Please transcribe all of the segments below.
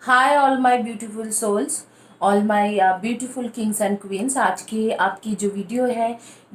Hi all my beautiful souls, all my beautiful kings and queens. आज की आपकी जो वीडियो है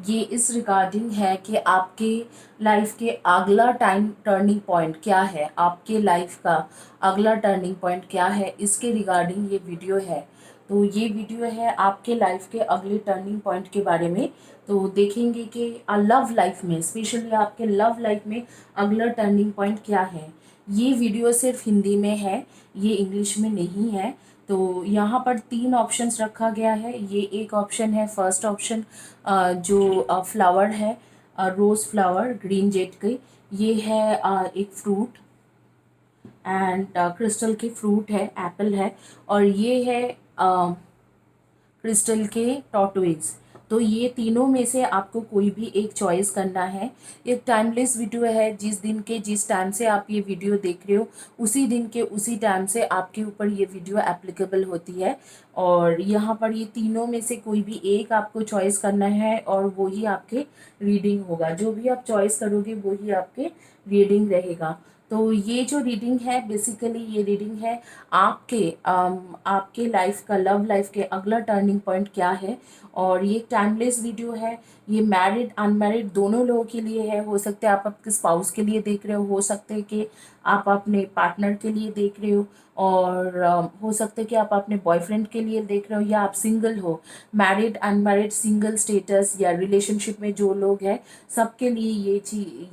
ये इस रिगार्डिंग है कि आपके लाइफ के अगला टाइम टर्निंग पॉइंट क्या है, आपके लाइफ का अगला टर्निंग पॉइंट क्या है, इसके रिगार्डिंग ये वीडियो है। तो ये वीडियो है आपके लाइफ के अगले टर्निंग पॉइंट के बारे में। तो देखेंगे कि लव लाइफ में, स्पेशली आपके लव लाइफ में अगला टर्निंग पॉइंट क्या है। ये वीडियो सिर्फ हिंदी में है, ये इंग्लिश में नहीं है। तो यहाँ पर 3 ऑप्शंस रखा गया है। ये एक ऑप्शन है, फर्स्ट ऑप्शन जो फ्लावर है, रोज़ फ्लावर ग्रीन जेड के। ये है एक फ्रूट एंड क्रिस्टल के फ्रूट है, एप्पल है। और ये है क्रिस्टल के टॉर्टोइज। तो ये तीनों में से आपको कोई भी एक चॉइस करना है। एक टाइमलेस वीडियो है, जिस दिन के जिस टाइम से आप ये वीडियो देख रहे हो उसी दिन के उसी टाइम से आपके ऊपर ये वीडियो एप्लीकेबल होती है। और यहाँ पर ये तीनों में से कोई भी एक आपको चॉइस करना है और वो ही आपके रीडिंग होगा। जो भी आप चॉइस करोगे वो ही आपके रीडिंग रहेगा। तो ये जो रीडिंग है, बेसिकली ये रीडिंग है आपके लाइफ का, लव लाइफ के अगला टर्निंग पॉइंट क्या है। और ये टाइमलेस वीडियो है। ये मैरिड अनमैरिड दोनों लोगों के लिए है। हो सकता है आप आपके स्पाउस के लिए देख रहे हो सकता है कि आप अपने पार्टनर के लिए देख रहे हो, और हो सकता है कि आप अपने बॉयफ्रेंड के लिए देख रहे हो, या आप सिंगल हो। मैरिड अनमैरिड सिंगल स्टेटस या रिलेशनशिप में जो लोग हैं सबके लिए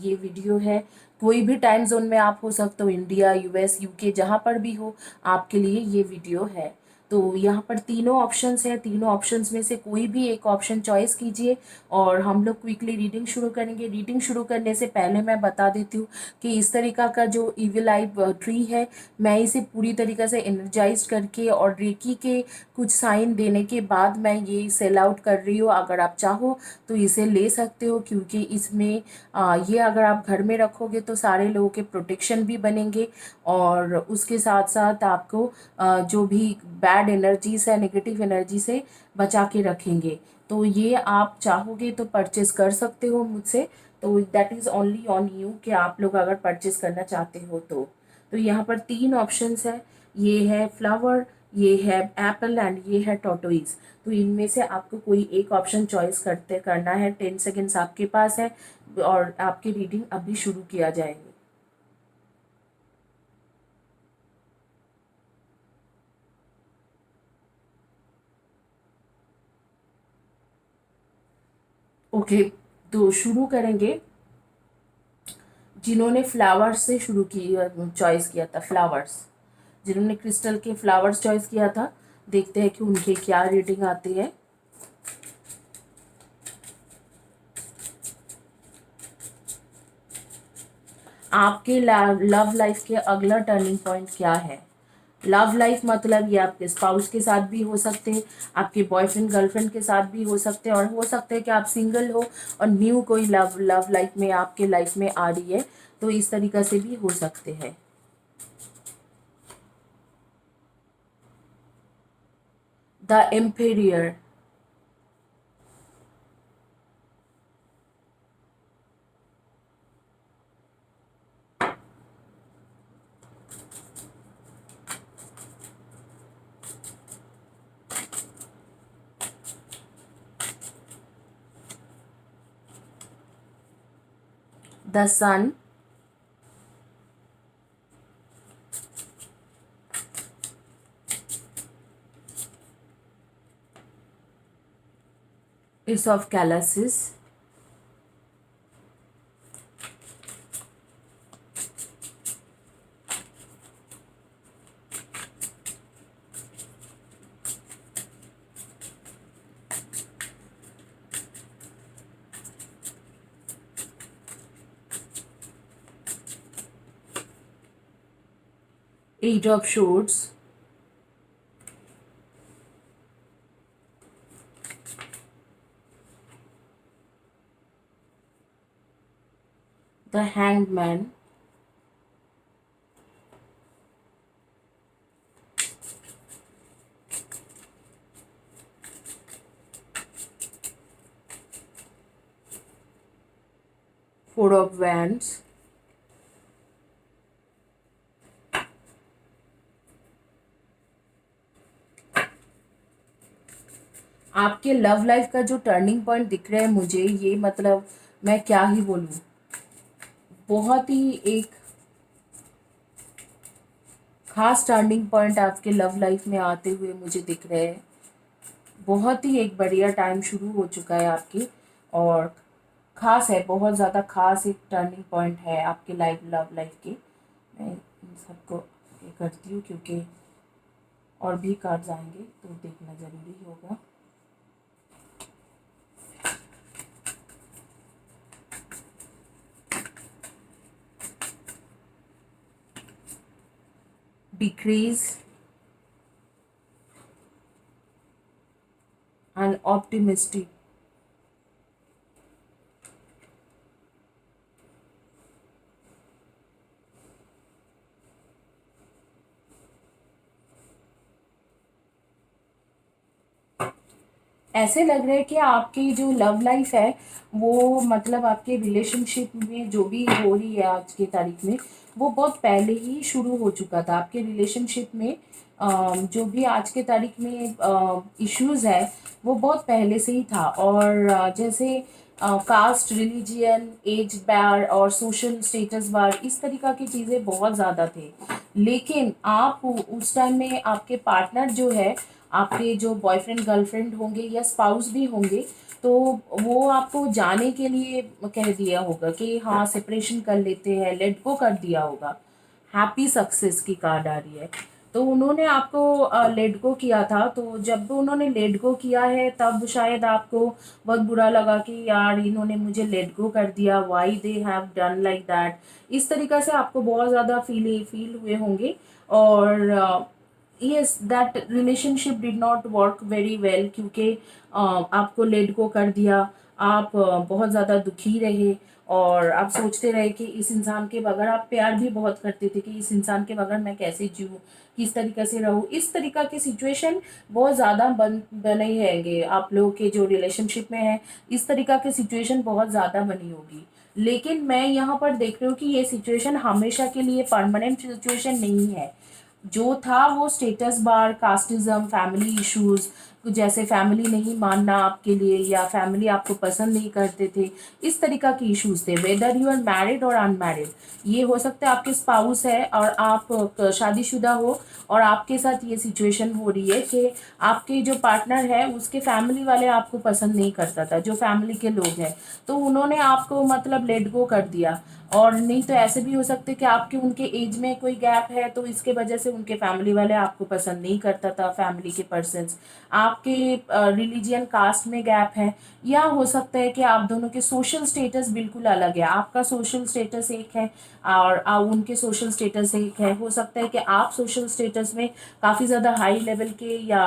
ये वीडियो है। कोई भी टाइम जोन में आप हो सकते हो, इंडिया, यूएस, यूके, जहाँ पर भी हो आपके लिए ये वीडियो है। तो यहाँ पर तीनों ऑप्शंस हैं, तीनों ऑप्शंस में से कोई भी एक ऑप्शन चॉइस कीजिए और हम लोग क्विकली रीडिंग शुरू करेंगे। रीडिंग शुरू करने से पहले मैं बता देती हूँ कि इस तरीका का जो इविल आई ट्री है, मैं इसे पूरी तरीके से एनर्जाइज करके और रेकी के कुछ साइन देने के बाद मैं ये सेल आउट कर रही हूँ। अगर आप चाहो तो इसे ले सकते हो, क्योंकि इसमें ये अगर आप घर में रखोगे तो सारे लोगों के प्रोटेक्शन भी बनेंगे, और उसके साथ साथ आपको जो भी बैड एनर्जीज है, नेगेटिव एनर्जी से बचा के रखेंगे। तो ये आप चाहोगे तो परचेज कर सकते हो मुझसे। तो that is only on you कि आप लोग अगर परचेज करना चाहते हो तो यहाँ पर 3 ऑप्शंस है। ये है फ्लावर, ये है एप्पल एंड ये है टॉर्टोइज। तो इनमें से आपको कोई एक ऑप्शन चॉइस करना है। 10 सेकेंड्स आपके पास है और आपकी रीडिंग अभी शुरू किया जाएगी। ओके, तो शुरू करेंगे। जिन्होंने फ्लावर्स से शुरू की चॉइस किया था, फ्लावर्स, जिन्होंने क्रिस्टल के फ्लावर्स चॉइस किया था, देखते हैं कि उनकी क्या रीडिंग आती है। आपके लव लाइफ के अगला टर्निंग पॉइंट क्या है। लव लाइफ मतलब ये आपके स्पाउस के साथ भी हो सकते हैं, आपके बॉयफ्रेंड गर्लफ्रेंड के साथ भी हो सकते हैं, और हो सकता है कि आप सिंगल हो और न्यू कोई लव लाइफ में आपके लाइफ में आ रही है। तो इस तरीका से भी हो सकते हैं। The emperor, the sun, ace of chalices, eight of swords, the hanged man, four of wands, आपके लव लाइफ का जो टर्निंग पॉइंट दिख रहा है मुझे, ये मतलब मैं क्या ही बोलूँ, बहुत ही एक खास टर्निंग पॉइंट आपके लव लाइफ में आते हुए मुझे दिख रहे हैं। बहुत ही एक बढ़िया टाइम शुरू हो चुका है आपकी, और खास है, बहुत ज़्यादा खास एक टर्निंग पॉइंट है आपके लाइफ लव लाइफ की। मैं इन सबको ये करती हूँ क्योंकि और भी कार्ड्स आएंगे तो देखना ज़रूरी होगा। Decrease and optimistic. ऐसे लग रहा है कि आपकी जो लव लाइफ है वो मतलब आपके रिलेशनशिप में जो भी हो रही है आज की तारीख में, वो बहुत पहले ही शुरू हो चुका था आपके रिलेशनशिप में। जो भी आज के तारीख में इश्यूज है वो बहुत पहले से ही था। और जैसे कास्ट, रिलीजियन, एज बार और सोशल स्टेटस बार, इस तरीक़ा की चीज़ें बहुत ज़्यादा थे। लेकिन आप उस टाइम में आपके पार्टनर जो है, आपके जो बॉयफ्रेंड गर्लफ्रेंड होंगे या स्पाउस भी होंगे, तो वो आपको जाने के लिए कह दिया होगा कि हाँ सेपरेशन कर लेते हैं, लेट गो कर दिया होगा। हैप्पी सक्सेस की कार्ड आ रही है। तो उन्होंने आपको लेट गो किया था, तो जब उन्होंने लेट गो किया है तब शायद आपको बहुत बुरा लगा कि यार इन्होंने मुझे लेट गो कर दिया, why they have done like that. इस तरीक़ा से आपको बहुत ज़्यादा फील हुए होंगे। और yes, that relationship did not work very well क्योंकि आपको लेट गो कर दिया। आप बहुत ज़्यादा दुखी रहे और आप सोचते रहे कि इस इंसान के बगैर, आप प्यार भी बहुत करते थे कि इस इंसान के बगैर मैं कैसे जीऊँ, किस तरीक़े से रहूँ। इस तरीक़ा की सिचुएशन बहुत ज़्यादा बने हैंगे आप लोगों के जो रिलेशनशिप में है। इस तरीक़ा की सिचुएशन बहुत ज़्यादा बनी होगी। लेकिन मैं यहाँ पर देख रही हूँ कि ये सिचुएशन हमेशा के लिए परमानेंट सिचुएशन नहीं है। जो था वो status bar, casteism, family issues, जैसे फैमिली नहीं मानना आपके लिए या फैमिली आपको पसंद नहीं करते थे, इस तरीका के इश्यूज थे। वेदर यू आर मैरिड और अनमैरिड, ये हो सकता है आपके स्पाउस है और आप शादीशुदा हो और आपके साथ ये सिचुएशन हो रही है कि आपके जो पार्टनर है उसके फैमिली वाले आपको पसंद नहीं करता था, जो फैमिली के लोग हैं, तो उन्होंने आपको मतलब लेट गो कर दिया। और नहीं तो ऐसे भी हो सकते कि आपके उनके एज में कोई गैप है, तो इसके वजह से उनके फैमिली वाले आपको पसंद नहीं करता था, फैमिली के पर्सन्स। आपके रिलीजियन कास्ट में गैप है, या हो सकता है कि आप दोनों के सोशल स्टेटस बिल्कुल अलग है। आपका सोशल स्टेटस एक है और उनके सोशल स्टेटस एक है। हो सकता है कि आप सोशल स्टेटस में काफ़ी ज़्यादा हाई लेवल के या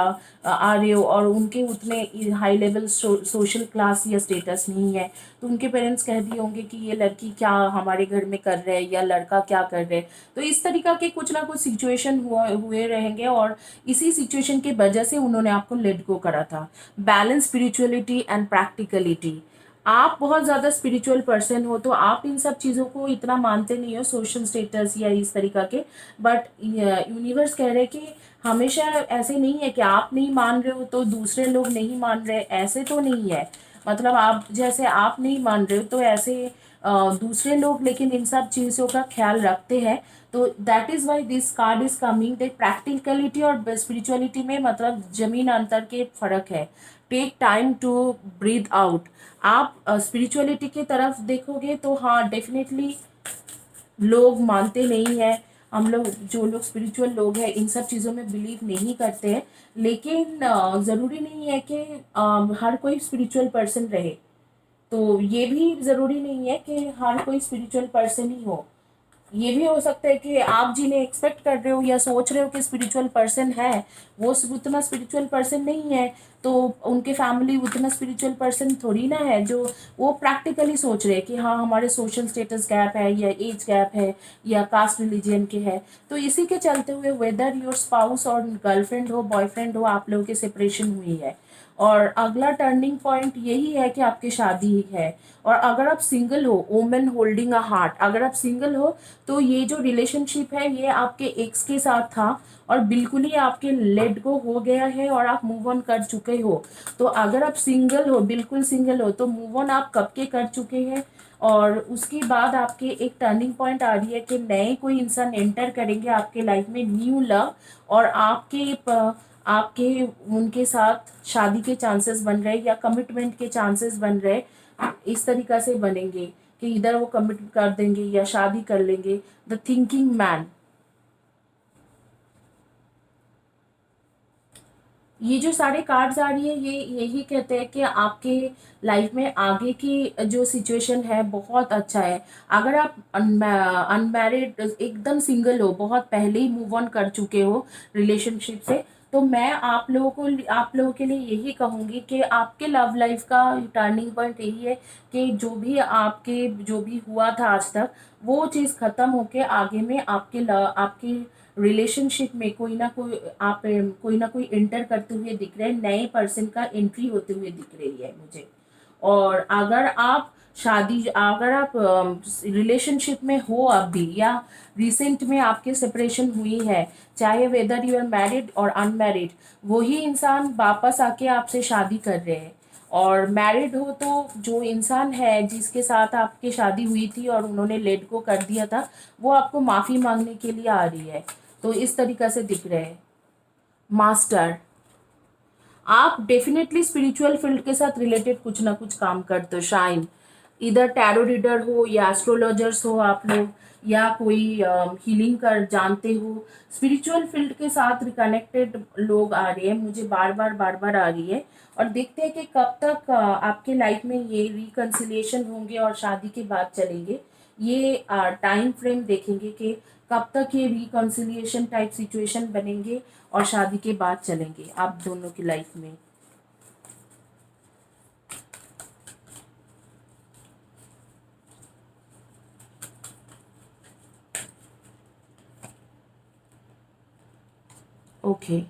आ रहे हो और उनके उतने हाई लेवल सोशल क्लास या स्टेटस नहीं है, तो उनके पेरेंट्स कह दिए होंगे कि ये लड़की क्या हमारे घर में कर रहे हैं या लड़का क्या कर रहे हैं। तो इस तरीका के कुछ ना कुछ सिचुएशन हुए रहेंगे और इसी सिचुएशन की वजह से उन्होंने आपको लेट गो करा था। Balance spirituality and practicality. आप बहुत ज़्यादा स्पिरिचुअल पर्सन हो, तो आप इन सब चीज़ों को इतना मानते नहीं हो, सोशल स्टेटस या इस तरीका के। बट यूनिवर्स कह रहे हैं कि हमेशा ऐसे नहीं है कि आप नहीं मान रहे हो तो दूसरे लोग नहीं मान रहे, ऐसे तो नहीं है। मतलब आप जैसे आप नहीं मान रहे हो तो ऐसे दूसरे लोग लेकिन इन सब चीज़ों का ख्याल रखते हैं। तो that is why this card is coming. That practicality और स्पिरिचुअलिटी में मतलब जमीन अंतर के फ़र्क है। Take time to breathe out. आप स्पिरिचुअलिटी की तरफ देखोगे तो हाँ डेफिनेटली लोग मानते नहीं हैं। हम लोग जो लोग स्पिरिचुअल लोग हैं इन सब चीज़ों में बिलीव नहीं करते हैं। लेकिन ज़रूरी नहीं है कि हर कोई स्पिरिचुअल पर्सन रहे। तो ये भी ज़रूरी नहीं है कि हर कोई स्पिरिचुअल पर्सन ही हो। ये भी हो सकता है कि आप जिन्हें एक्सपेक्ट कर रहे हो या सोच रहे हो कि स्पिरिचुअल पर्सन है, वो उतना स्पिरिचुअल पर्सन नहीं है। तो उनके फैमिली उतना स्पिरिचुअल पर्सन थोड़ी ना है, जो वो प्रैक्टिकली सोच रहे हैं कि हाँ हमारे सोशल स्टेटस गैप है या एज गैप है या कास्ट रिलीजन के है। तो इसी के चलते हुए वेदर योर स्पाउस और गर्लफ्रेंड हो, बॉयफ्रेंड हो, आप लोगों की सेपरेशन हुई है। और अगला टर्निंग पॉइंट यही है कि आपकी शादी है। और अगर आप सिंगल हो, वुमेन होल्डिंग अ हार्ट, अगर आप सिंगल हो तो ये जो रिलेशनशिप है ये आपके एक्स के साथ था और बिल्कुल ही आपके लेट गो हो गया है और आप मूव ऑन कर चुके हो। तो अगर आप सिंगल हो, बिल्कुल सिंगल हो, तो मूव ऑन आप कब के कर चुके हैं। और उसके बाद आपके एक टर्निंग पॉइंट आ रही है कि नए कोई इंसान एंटर करेंगे आपके लाइफ में, न्यू लव, और आपके उनके साथ शादी के चांसेस बन रहे या कमिटमेंट के चांसेस बन रहे, इस तरीका से बनेंगे कि इधर वो कमिट कर देंगे या शादी कर लेंगे। द थिंकिंग मैन, ये जो सारे कार्ड्स आ रही है ये यही कहते हैं कि आपके लाइफ में आगे की जो सिचुएशन है बहुत अच्छा है। अगर आप अनमैरिड एकदम सिंगल हो, बहुत पहले ही मूव ऑन कर चुके हो रिलेशनशिप से, तो मैं आप लोगों के लिए यही कहूँगी कि आपके लव लाइफ का टर्निंग पॉइंट यही है कि जो भी हुआ था आज तक, वो चीज़ ख़त्म होके आगे में आपके रिलेशनशिप में कोई ना कोई एंटर करते हुए दिख रहे हैं, नए पर्सन का एंट्री होते हुए दिख रही है मुझे। और अगर आप रिलेशनशिप में हो अब भी, या रिसेंट में आपके सेपरेशन हुई है, चाहे वेदर यू आर मैरिड और अनमैरिड, वही इंसान वापस आके आपसे शादी कर रहे हैं। और मैरिड हो तो जो इंसान है जिसके साथ आपकी शादी हुई थी और उन्होंने लेट गो कर दिया था, वो आपको माफ़ी मांगने के लिए आ रही है। तो इस तरीका से दिख रहे हैं। मास्टर, आप डेफिनेटली स्पिरिचुअल फील्ड के साथ रिलेटेड कुछ ना कुछ काम करते हो। शाइन, इधर टैरो रीडर हो या एस्ट्रोलॉजर्स हो आप लोग, या कोई हीलिंग कर जानते हो, स्पिरिचुअल फील्ड के साथ कनेक्टेड लोग आ रहे हैं मुझे, बार बार आ रही है। और देखते हैं कि कब तक आपके लाइफ में ये रिकन्सिलिएशन होंगे और शादी के बाद चलेंगे। ये टाइम फ्रेम देखेंगे कि कब तक ये रिकन्सिलिएशन टाइप सिचुएशन बनेंगे और शादी के बाद चलेंगे आप दोनों की लाइफ में। ओके,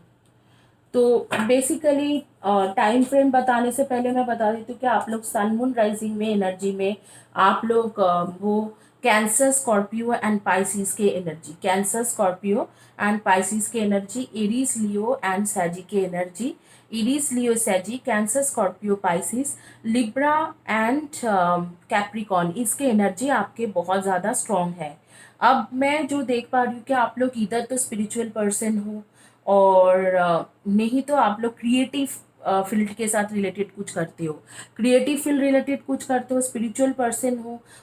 तो बेसिकली टाइम फ्रेम बताने से पहले मैं बता देती हूँ कि आप लोग सन मून राइजिंग में एनर्जी में आप लोग वो कैंसर स्कॉर्पियो एंड पाइसिस के energy, Cancer Scorpio and Pisces के एनर्जी, एरीज लियो एंड सैजी के एनर्जी, एरीज लियो सैजी, Cancer Scorpio Pisces, Libra and Capricorn, इसके एनर्जी आपके बहुत ज़्यादा स्ट्रॉन्ग है। अब मैं जो देख पा रही हूँ कि आप लोग इधर तो स्पिरिचुअल पर्सन हो, और नहीं तो आप लोग क्रिएटिव फील्ड के साथ रिलेटेड कुछ करते हो, क्रिएटिव फील्ड रिलेटेड कुछ करते हो, स्पिरिचुअल पर्सन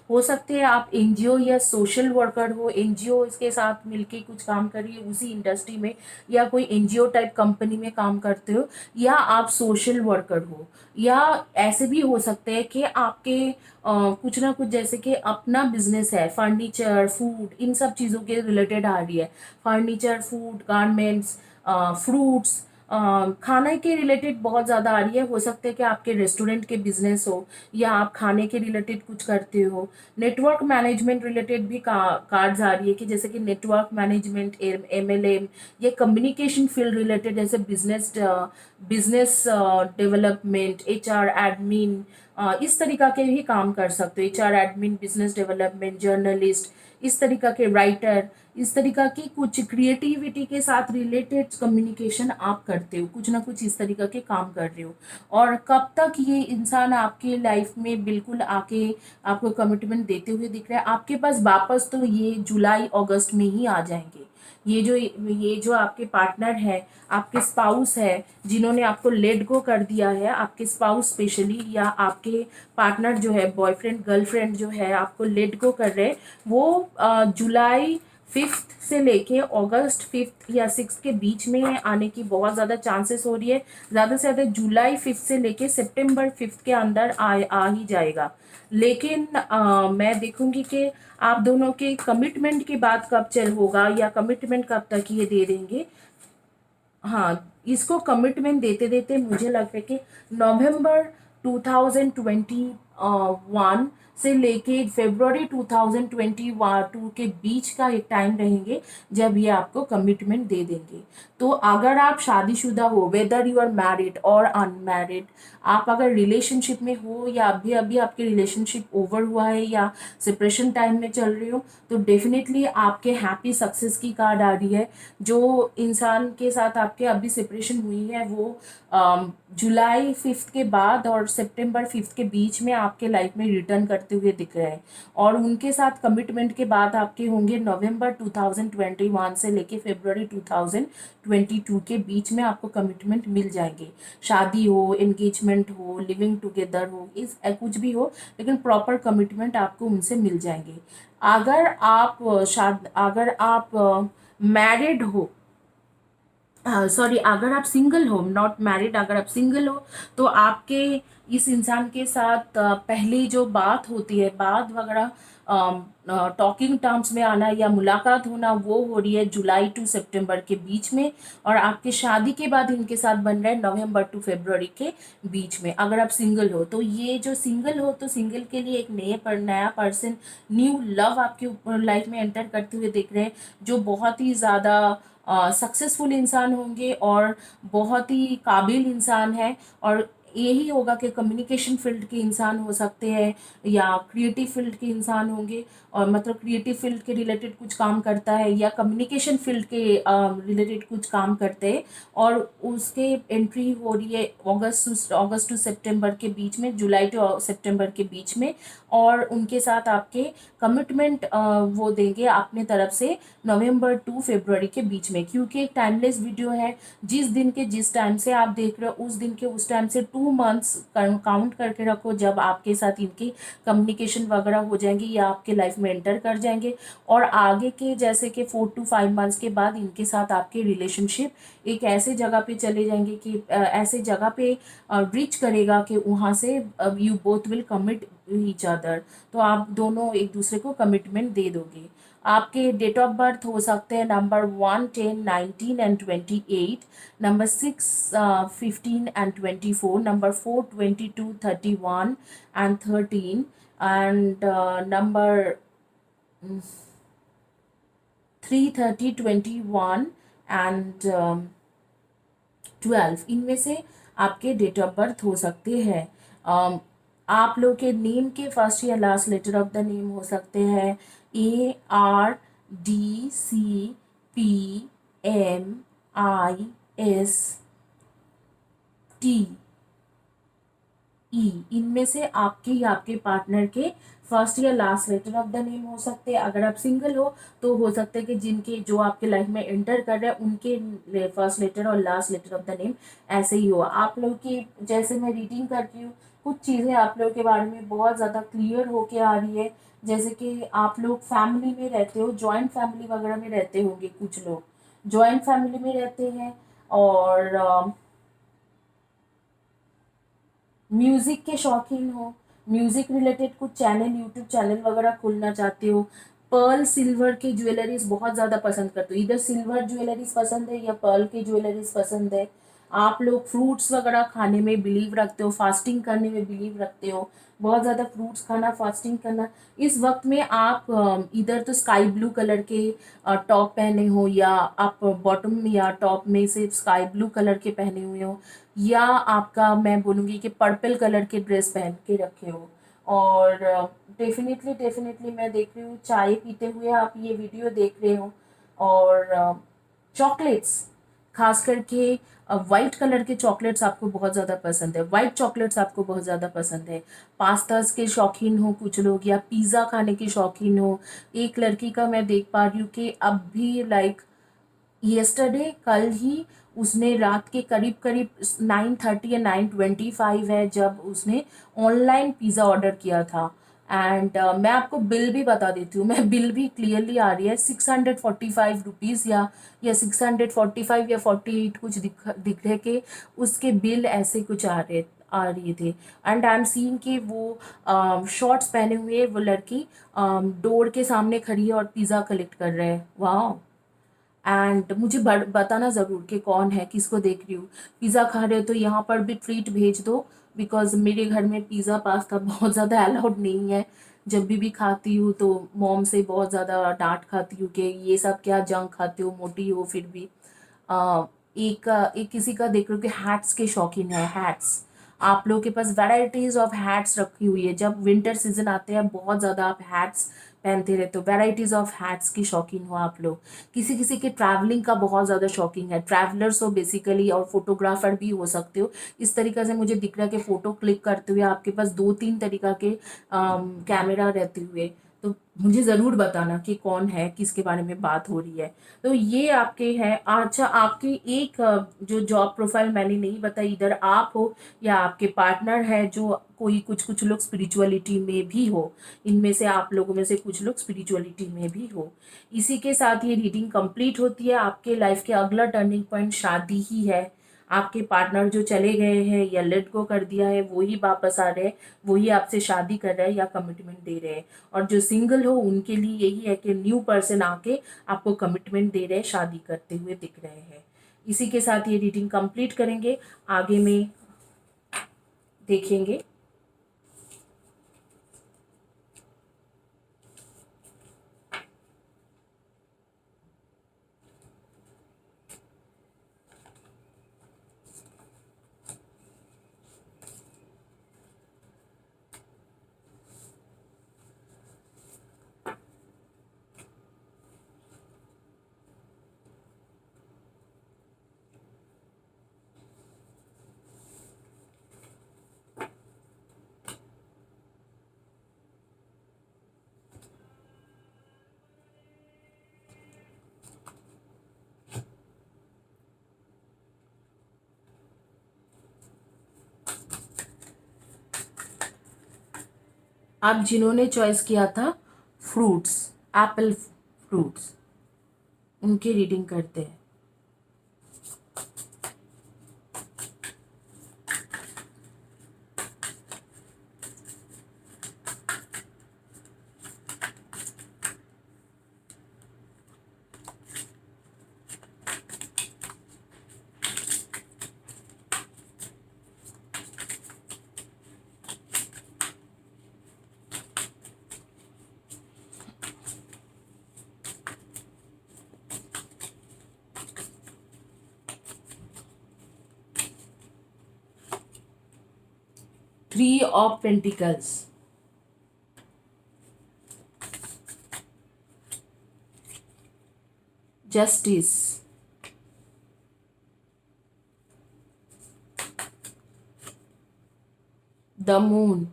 हो सकते हैं आप एनजीओ या सोशल वर्कर हो, एनजीओ इसके साथ मिलके कुछ काम करिए उसी इंडस्ट्री में, या कोई एनजीओ टाइप कंपनी में काम करते हो, या आप सोशल वर्कर हो, या ऐसे भी हो सकते हैं कि आपके कुछ ना कुछ जैसे कि अपना बिजनेस है, फर्नीचर फूड इन सब चीज़ों के रिलेटेड आ रही है, फर्नीचर फूड गारमेंट्स फ्रूट्स, खाने के रिलेटेड बहुत ज़्यादा आ रही है। हो सकता है कि आपके रेस्टोरेंट के बिजनेस हो, या आप खाने के रिलेटेड कुछ करते हो। नेटवर्क मैनेजमेंट रिलेटेड भी कार्ड्स आ रही है कि जैसे कि नेटवर्क मैनेजमेंट, एमएलएम, या कम्युनिकेशन फील्ड रिलेटेड, जैसे बिजनेस डेवलपमेंट, एचआर एडमिन, इस तरीका के भी काम कर सकते हो। HR admin, business development, journalist, इस तरीका के राइटर, इस तरीका की कुछ क्रिएटिविटी के साथ रिलेटेड कम्युनिकेशन आप करते हो, कुछ ना कुछ इस तरीका के काम कर रहे हो। और कब तक ये इंसान आपके लाइफ में बिल्कुल आके आपको कमिटमेंट देते हुए दिख रहा है आपके पास वापस, तो ये जुलाई अगस्त में ही आ जाएंगे। ये जो आपके पार्टनर है, आपके स्पाउस है, जिन्होंने आपको लेट गो कर दिया है, आपके स्पाउस स्पेशली, या आपके पार्टनर जो है, बॉयफ्रेंड गर्लफ्रेंड जो है आपको लेट गो कर रहे हैं, वो जुलाई 5th से लेके अगस्त 5th या 6th के बीच में आने की बहुत ज़्यादा चांसेस हो रही है। ज़्यादा से ज़्यादा जुलाई 5th से लेके सितंबर 5th के अंदर आ ही जाएगा। लेकिन मैं देखूंगी कि आप दोनों के कमिटमेंट की बात कब चल होगा, या कमिटमेंट कब तक ये दे देंगे। हाँ, इसको कमिटमेंट देते देते मुझे लगता है कि नवंबर 2021 से लेके फरवरी 2022 के बीच का एक टाइम रहेंगे जब ये आपको कमिटमेंट दे देंगे। तो अगर आप शादीशुदा हो, वेदर यू आर मैरिड और अनमैरिड, आप अगर रिलेशनशिप में हो या अभी अभी आपके रिलेशनशिप ओवर हुआ है या सेपरेशन टाइम में चल रही हो, तो डेफिनेटली आपके हैप्पी सक्सेस की कार्ड आ रही है। जो इंसान के साथ आपके अभी सेपरेशन हुई है वो जुलाई 5 के बाद और सितंबर 5 के बीच में आपके लाइफ में रिटर्न करते हुए दिख रहे हैं। और उनके साथ कमिटमेंट के बाद आपके होंगे नवंबर 2021 से लेके फरवरी 2022 के बीच में आपको कमिटमेंट मिल जाएंगे। शादी हो, एंगेजमेंट हो, लिविंग टुगेदर हो, इस कुछ भी हो, लेकिन प्रॉपर कमिटमेंट आपको उनसे मिल जाएंगे। अगर आप मैरिड हो, सॉरी, अगर आप सिंगल हो, नॉट मैरिड, अगर आप सिंगल हो तो आपके इस इंसान के साथ पहली जो बात होती है, बात वगैरह टॉकिंग टर्म्स में आना या मुलाकात होना, वो हो रही है जुलाई टू सितंबर के बीच में। और आपके शादी के बाद इनके साथ बन रहा है नवंबर टू फरवरी के बीच में, अगर आप सिंगल हो तो। ये जो सिंगल हो तो सिंगल के लिए एक नया पर्सन, न्यू लव आपके लाइफ में एंटर करते हुए दिख रहे हैं, जो बहुत ही ज़्यादा सक्सेसफुल इंसान होंगे और बहुत ही काबिल इंसान है। और यही होगा कि कम्युनिकेशन फील्ड के इंसान हो सकते हैं या क्रिएटिव फील्ड के इंसान होंगे, और मतलब क्रिएटिव फील्ड के रिलेटेड कुछ काम करता है या कम्युनिकेशन फील्ड के रिलेटेड कुछ काम करते हैं। और उसके एंट्री हो रही है अगस्त टू सितंबर के बीच में, जुलाई टू सितंबर के बीच में। और उनके साथ आपके कमिटमेंट वो देंगे अपने तरफ से नवंबर टू फरवरी के बीच में। क्योंकि एक टाइमलेस वीडियो है, जिस दिन के जिस टाइम से आप देख रहे हो उस दिन के उस टाइम से 2 मंथ्स काउंट करके रखो, जब आपके साथ इनकी कम्युनिकेशन वगैरह हो जाएंगी या आपके लाइफ में एंटर कर जाएंगे। और आगे के जैसे कि 4 to 5 मंथ्स के बाद इनके साथ आपके रिलेशनशिप एक ऐसे जगह पे चले जाएंगे कि ऐसे जगह पे रीच करेगा कि वहाँ से you both will commit each other. तो आप दोनों एक दूसरे को कमिटमेंट दे दोगे। आपके डेट ऑफ बर्थ हो सकते हैं number 1, 10, 19 and 28, number 6, 15 and 24, number 4, 22, 31 and 13, and number 3, 30, 21 and 12। इनमें से आपके डेट ऑफ बर्थ हो सकते हैं। आप लोग के नेम के फर्स्ट या last letter of the name हो सकते हैं ARDCPMIST। इनमें से आपके या आपके पार्टनर के फर्स्ट या last letter of the name हो सकते हैं। अगर आप सिंगल हो तो हो सकता है कि जिनके जो आपके लाइफ में एंटर कर रहे हैं उनके फर्स्ट लेटर और last letter of the name ऐसे ही हो। आप लोग की जैसे मैं रीडिंग करती हूँ, कुछ चीज़ें आप लोगों के बारे में बहुत ज़्यादा क्लियर होके आ रही है। जैसे कि आप लोग फैमिली में रहते हो, जॉइंट फैमिली वगैरह में रहते होंगे, कुछ लोग जॉइंट फैमिली में रहते हैं। और म्यूज़िक के शौकीन हो, म्यूज़िक रिलेटेड कुछ चैनल, यूट्यूब चैनल वगैरह खोलना चाहते हो। पर्ल सिल्वर के ज्वेलरीज बहुत ज़्यादा पसंद करते हो, इधर सिल्वर ज्वेलरीज पसंद है या पर्ल के ज्वेलरीज पसंद है। आप लोग फ्रूट्स वगैरह खाने में बिलीव रखते हो, फास्टिंग करने में बिलीव रखते हो, बहुत ज़्यादा फ्रूट्स खाना, फास्टिंग करना। इस वक्त में आप इधर तो स्काई ब्लू कलर के टॉप पहने हो, या आप बॉटम या टॉप में से स्काई ब्लू कलर के पहने हुए हो, या आपका मैं बोलूँगी कि पर्पल कलर के ड्रेस पहन के रखे हो। और डेफिनेटली मैं देख रही हूँ चाय पीते हुए आप ये वीडियो देख रहे हो। और चॉकलेट्स, खास करके वाइट कलर के चॉकलेट्स आपको बहुत ज़्यादा पसंद है, वाइट चॉकलेट्स आपको बहुत ज़्यादा पसंद है। पास्तास के शौकीन हो कुछ लोग, या पिज़्ज़ा खाने के शौकीन हो। एक लड़की का मैं देख पा रही हूँ कि अब भी लाइक येस्टरडे, कल ही उसने रात के करीब करीब 9:30 या 9:25 है जब उसने ऑनलाइन पिज़्ज़ा ऑर्डर किया था। एंड मैं आपको बिल भी बता देती हूँ, मैं बिल भी क्लियरली आ रही है, 645 रुपीज़ या 645 या 48 कुछ दिख रहे कि उसके बिल ऐसे कुछ आ रही थे। एंड आई एम सीइंग कि वो शॉर्ट्स पहने हुए वो लड़की डोर के सामने खड़ी है और पिज़्ज़ा कलेक्ट कर रहे हैं। वाह। एंड मुझे बताना ज़रूर कि कौन है, किसको देख रही हूँ। पिज़्ज़ा खा रहे हो तो यहाँ पर भी ट्रीट भेज दो, बिकॉज मेरे घर में पिज़्ज़ा पास्ता बहुत ज़्यादा अलाउड नहीं है। जब भी खाती हूँ तो मॉम से बहुत ज़्यादा डांट खाती हूँ कि ये सब क्या जंक खाते हो, मोटी हो फिर भी। अ, एक किसी का देख रहे हो कि हैट्स के शौकीन है, हैट्स। आप लोगों के पास वैराइटीज ऑफ हैट्स रखी हुई है, जब विंटर सीजन आते हैं बहुत ज़्यादा आप हैट्स पहनते रहते हो, वैराइटीज ऑफ हैट्स की शौकीन हो आप लोग। किसी किसी के ट्रैवलिंग का बहुत ज़्यादा शौकीन है, ट्रैवलर्स हो बेसिकली, और फोटोग्राफर भी हो सकते हो। इस तरीके से मुझे दिख रहा है कि फ़ोटो क्लिक करते हुए आपके पास दो तीन तरीका के कैमरा रहते हुए। तो मुझे ज़रूर बताना कि कौन है, किसके बारे में बात हो रही है। तो ये आपके हैं। अच्छा, आपकी एक जो जॉब प्रोफाइल मैंने नहीं बताई, इधर आप हो या आपके पार्टनर है, जो कोई कुछ कुछ लोग स्पिरिचुअलिटी में भी हो, इनमें से आप लोगों में से कुछ लोग स्पिरिचुअलिटी में भी हो। इसी के साथ ये रीडिंग कंप्लीट होती है। आपके लाइफ के अगला टर्निंग पॉइंट शादी ही है। आपके पार्टनर जो चले गए हैं या लेट गो कर दिया है, वही वापस आ रहे हैं, वही आपसे शादी कर रहे हैं या कमिटमेंट दे रहे हैं। और जो सिंगल हो उनके लिए यही है कि न्यू पर्सन आके आपको कमिटमेंट दे रहे हैं, शादी करते हुए दिख रहे हैं। इसी के साथ ये रीडिंग कंप्लीट करेंगे, आगे में देखेंगे। आप जिन्होंने चॉइस किया था फ्रूट्स, एप्पल फ्रूट्स, उनकी रीडिंग करते हैं। Three of pentacles, justice, the moon,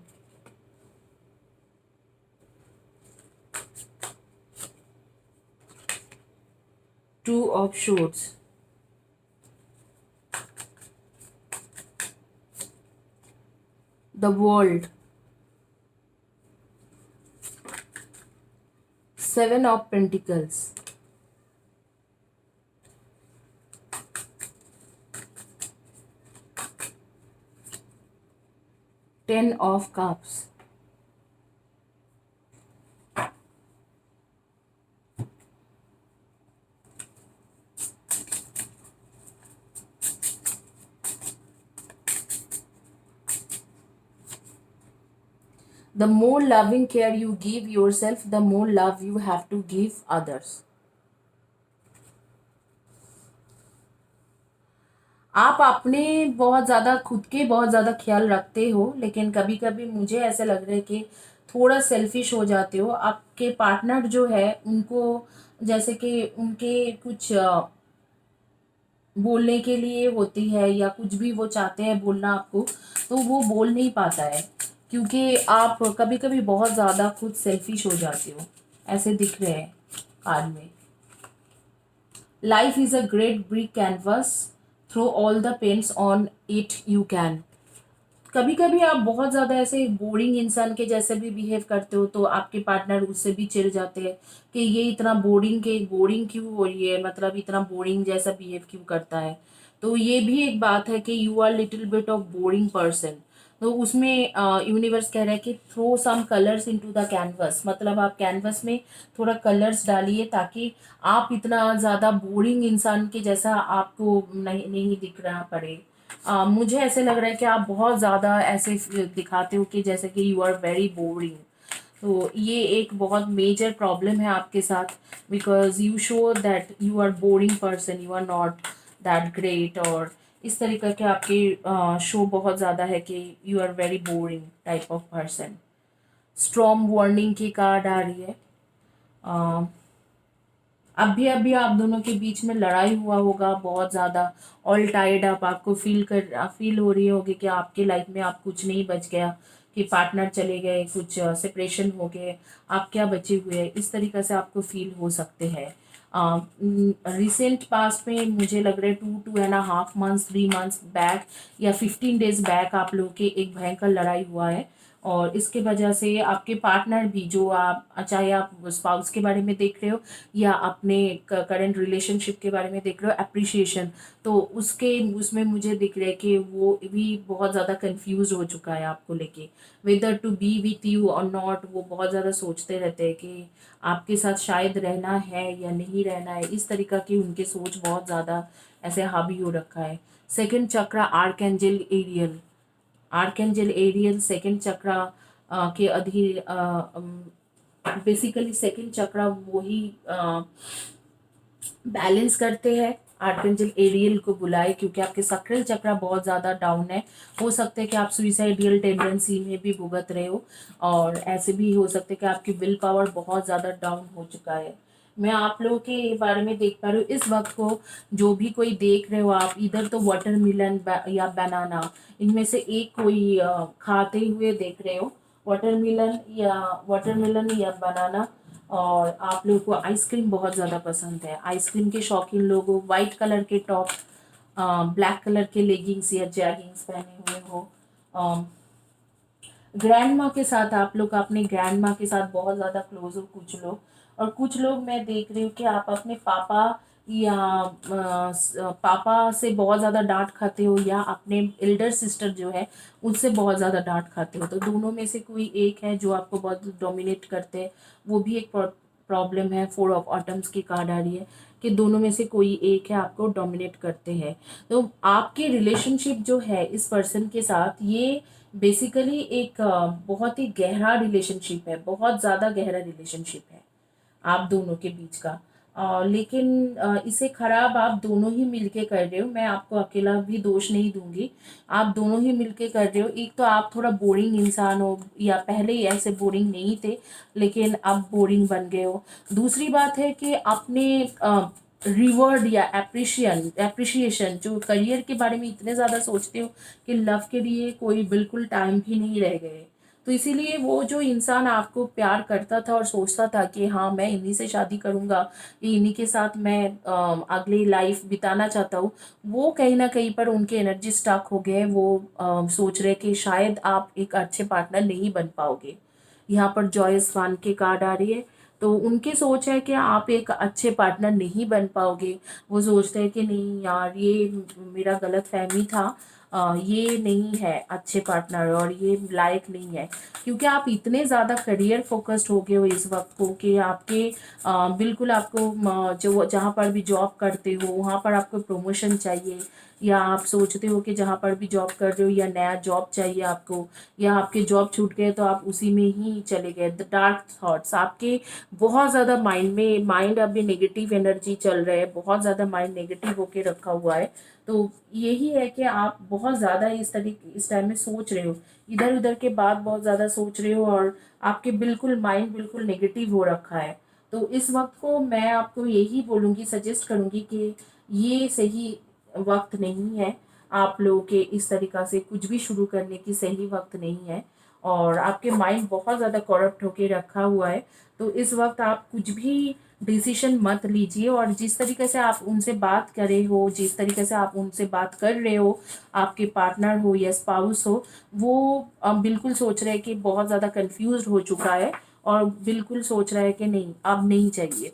two of swords, the world, seven of pentacles, ten of cups, the more loving care you give yourself, the more love you have to give others. आप अपने बहुत ज़्यादा खुद के बहुत ज़्यादा ख्याल रखते हो, लेकिन कभी कभी मुझे ऐसा लग रहा है कि थोड़ा सेल्फिश हो जाते हो। आपके पार्टनर जो है उनको, जैसे कि उनके कुछ बोलने के लिए होती है या कुछ भी वो चाहते हैं बोलना आपको, तो वो बोल नहीं पाता है, क्योंकि आप कभी कभी बहुत ज़्यादा खुद सेल्फिश हो जाते हो, ऐसे दिख रहे हैं कार्ड में। Life is a great big canvas, throw all the paints on it you can. कभी कभी आप बहुत ज़्यादा ऐसे बोरिंग इंसान के जैसे भी बिहेव करते हो, तो आपके पार्टनर उससे भी चिढ़ जाते हैं कि ये इतना बोरिंग क्यों हो रही है, मतलब इतना बोरिंग जैसा बिहेव क्यों करता है। तो ये भी एक बात है कि you are little bit of boring person. तो उसमें यूनिवर्स कह रहा है कि throw some colours into the canvas, मतलब आप कैनवस में थोड़ा कलर्स डालिए, ताकि आप इतना ज़्यादा बोरिंग इंसान के जैसा आपको नहीं दिख रहा पड़े। मुझे ऐसे लग रहा है कि आप बहुत ज़्यादा ऐसे दिखाते हो कि जैसे कि यू आर वेरी बोरिंग। तो ये एक बहुत मेजर प्रॉब्लम है आपके साथ, because you show that you are boring person, you are not that great, और इस तरीके के आपके शो बहुत ज़्यादा है कि you are very boring type of person. Strong warning की कार्ड आ रही है। अभी अभी आप दोनों के बीच में लड़ाई हुआ होगा बहुत ज़्यादा, ऑल टाइड अप, आपको फील हो रही होगी कि आपके लाइफ में आप कुछ नहीं बच गया, कि पार्टनर चले गए, कुछ सेपरेशन हो गए, आप क्या बचे हुए हैं, इस तरीके से आपको फील हो सकते हैं। रिसेंट पास्ट में मुझे लग रहा है 2.5 मंथ्स 3 मंथ्स बैक या 15 डेज बैक आप लोग के एक भयंकर लड़ाई हुआ है, और इसके वजह से आपके पार्टनर भी, जो आप, चाहे आप स्पाउस के बारे में देख रहे हो या अपने करंट रिलेशनशिप के बारे में देख रहे हो, अप्रिशिएशन, तो उसके उसमें मुझे दिख रहा है कि वो भी बहुत ज़्यादा कंफ्यूज हो चुका है आपको लेके, whether to be with you और नॉट। वो बहुत ज़्यादा सोचते रहते हैं कि आपके साथ शायद रहना है या नहीं रहना है, इस तरीका की उनकी सोच बहुत ज़्यादा ऐसे हावी हो रखा है। Second chakra archangel Ariel, archangel Ariel second chakra के अधीन, बेसिकली सेकंड चक्रा वो ही बैलेंस करते हैं। आर्कएंजल एरियल को बुलाए, क्योंकि आपके सक्रिय चक्रा बहुत ज़्यादा डाउन है। हो सकता है कि आप सुइसाइडियल टेंडेंसी में भी भुगत रहे हो, और ऐसे भी हो सकता है कि आपकी विल पावर बहुत ज़्यादा डाउन हो चुका है। मैं आप लोगों के बारे में देख पा रही हूँ इस वक्त को, जो भी कोई देख रहे हो आप, इधर तो वाटरमेलन या बनाना, इनमें से एक कोई खाते हुए देख रहे हो, वाटरमेलन या बनाना। और आप लोगों को आइसक्रीम बहुत ज़्यादा पसंद है, आइसक्रीम के शौकीन लोगों, वाइट कलर के टॉप, ब्लैक कलर के लेगिंग्स या जैगिंग्स पहने हुए हो। ग्रैंड माँ के साथ आप लोग अपने ग्रैंड माँ के साथ बहुत ज़्यादा क्लोज हो कुछ लोग, और कुछ लोग मैं देख रही हूँ कि आप अपने पापा या पापा से बहुत ज़्यादा डांट खाते हो, या अपने एल्डर सिस्टर जो है उससे बहुत ज़्यादा डांट खाते हो। तो दोनों में से कोई एक है जो आपको बहुत डोमिनेट करते हैं, वो भी एक प्रॉब्लम है। 4 ऑफ ऑटम्स की कार्ड आ रही है कि दोनों में से कोई एक है आपको डोमिनेट करते हैं। तो आपकी रिलेशनशिप जो है इस पर्सन के साथ, ये बेसिकली एक बहुत ही गहरा रिलेशनशिप है, बहुत ज़्यादा गहरा रिलेशनशिप है आप दोनों के बीच का। लेकिन इसे खराब आप दोनों ही मिलके कर रहे हो, मैं आपको अकेला भी दोष नहीं दूंगी, आप दोनों ही मिलके कर रहे हो। एक तो आप थोड़ा बोरिंग इंसान हो, या पहले ही ऐसे बोरिंग नहीं थे लेकिन अब बोरिंग बन गए हो। दूसरी बात है कि अपने रिवॉर्ड या एप्रिशिएशन, जो करियर के बारे में इतने ज़्यादा सोचते हो कि लव के लिए कोई बिल्कुल टाइम भी नहीं रह गए। तो इसीलिए वो जो इंसान आपको प्यार करता था और सोचता था कि हाँ मैं इन्हीं से शादी करूँगा, इन्हीं के साथ मैं अगली लाइफ बिताना चाहता हूँ, वो कहीं ना कहीं पर उनके एनर्जी स्टक हो गए। वो सोच रहे कि शायद आप एक अच्छे पार्टनर नहीं बन पाओगे। यहाँ पर जॉयस वान की कार्ड आ रही है, तो उनकी सोच है कि आप एक अच्छे पार्टनर नहीं बन पाओगे। वो सोचते हैं कि नहीं यार, ये मेरा गलत फहमी था, ये नहीं है अच्छे पार्टनर और ये लायक नहीं है, क्योंकि आप इतने ज़्यादा करियर फोकस्ड हो गए हो इस वक्त को कि आपके बिल्कुल आपको जो जहाँ पर भी जॉब करते हो वहाँ पर आपको प्रमोशन चाहिए, या आप सोचते हो कि जहाँ पर भी जॉब कर रहे हो या नया जॉब चाहिए आपको, या आपके जॉब छूट गए तो आप उसी में ही चले गए। द डार्क थॉट्स आपके बहुत ज़्यादा माइंड अभी नेगेटिव एनर्जी चल रहा है, बहुत ज़्यादा माइंड नेगेटिव होके रखा हुआ है। तो यही है कि आप बहुत ज़्यादा इस टाइम में सोच रहे हो, इधर उधर के बात बहुत ज़्यादा सोच रहे हो, और आपके बिल्कुल माइंड बिल्कुल नेगेटिव हो रखा है। तो इस वक्त को मैं आपको यही बोलूँगी, सजेस्ट करूँगी कि ये सही वक्त नहीं है आप लोगों के इस तरीक़ा से कुछ भी शुरू करने की, सही वक्त नहीं है। और आपके माइंड बहुत ज़्यादा करप्ट होके रखा हुआ है। तो इस वक्त आप कुछ भी डिसीजन मत लीजिए, और जिस तरीके से आप उनसे बात कर रहे हो, जिस तरीके से आप उनसे बात कर रहे हो, आपके पार्टनर हो या स्पाउस हो, वो बिल्कुल सोच रहे हैं कि बहुत ज़्यादा कंफ्यूज हो चुका है, और बिल्कुल सोच रहा है कि नहीं अब नहीं चाहिए,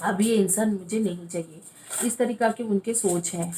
अब ये इंसान मुझे नहीं चाहिए, इस तरीका की उनके सोच है।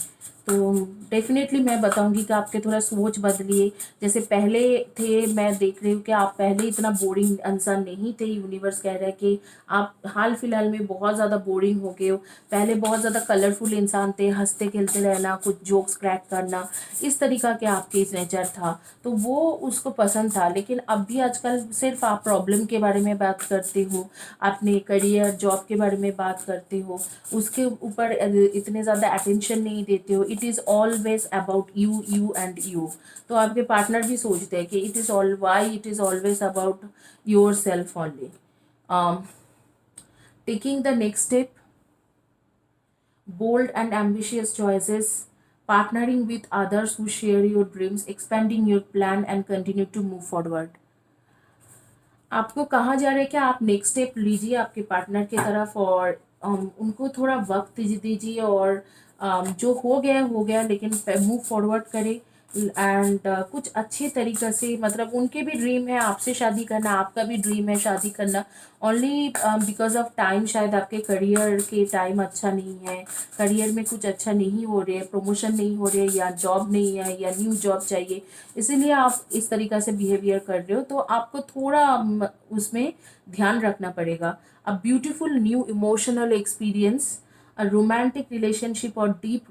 तो डेफिनेटली मैं बताऊंगी कि आपके थोड़ा सोच बदलिए। जैसे पहले थे, मैं देख रही हूँ कि आप पहले इतना बोरिंग इंसान नहीं थे। यूनिवर्स कह रहा है कि आप हाल फिलहाल में बहुत ज़्यादा बोरिंग हो गए हो। पहले बहुत ज़्यादा कलरफुल इंसान थे, हंसते खेलते रहना, कुछ जोक्स क्रैक करना, इस तरीका के आपके नेचर था, तो वो उसको पसंद था। लेकिन अब भी आजकल सिर्फ आप प्रॉब्लम के बारे में बात करते हो, अपने करियर जॉब के बारे में बात करते हो, उसके ऊपर इतने ज़्यादा अटेंशन नहीं देते हो। It is always about you, you and you. तो आपके पार्टनर भी सोचते हैं कि it is always about your self only. Taking the next step, bold and ambitious choices, partnering with others who share your dreams, expanding your plan and continue to move forward। आपको कहा जा रहा है कि आप नेक्स्ट स्टेप लीजिए आपके partner की तरफ, और उनको थोड़ा वक्त दीजिए, और जो हो गया, लेकिन मूव फॉरवर्ड करें। एंड कुछ अच्छे तरीक़े से, मतलब उनके भी ड्रीम है आपसे शादी करना, आपका भी ड्रीम है शादी करना। ओनली बिकॉज ऑफ टाइम, शायद आपके करियर के टाइम अच्छा नहीं है, करियर में कुछ अच्छा नहीं हो रहे, प्रमोशन नहीं हो रहे, या जॉब नहीं है, या न्यू जॉब चाहिए, इसीलिए आप इस तरीक़ा से बिहेवियर कर रहे हो। तो आपको थोड़ा उसमें ध्यान रखना पड़ेगा। A beautiful new emotional experience, a romantic relationship or deep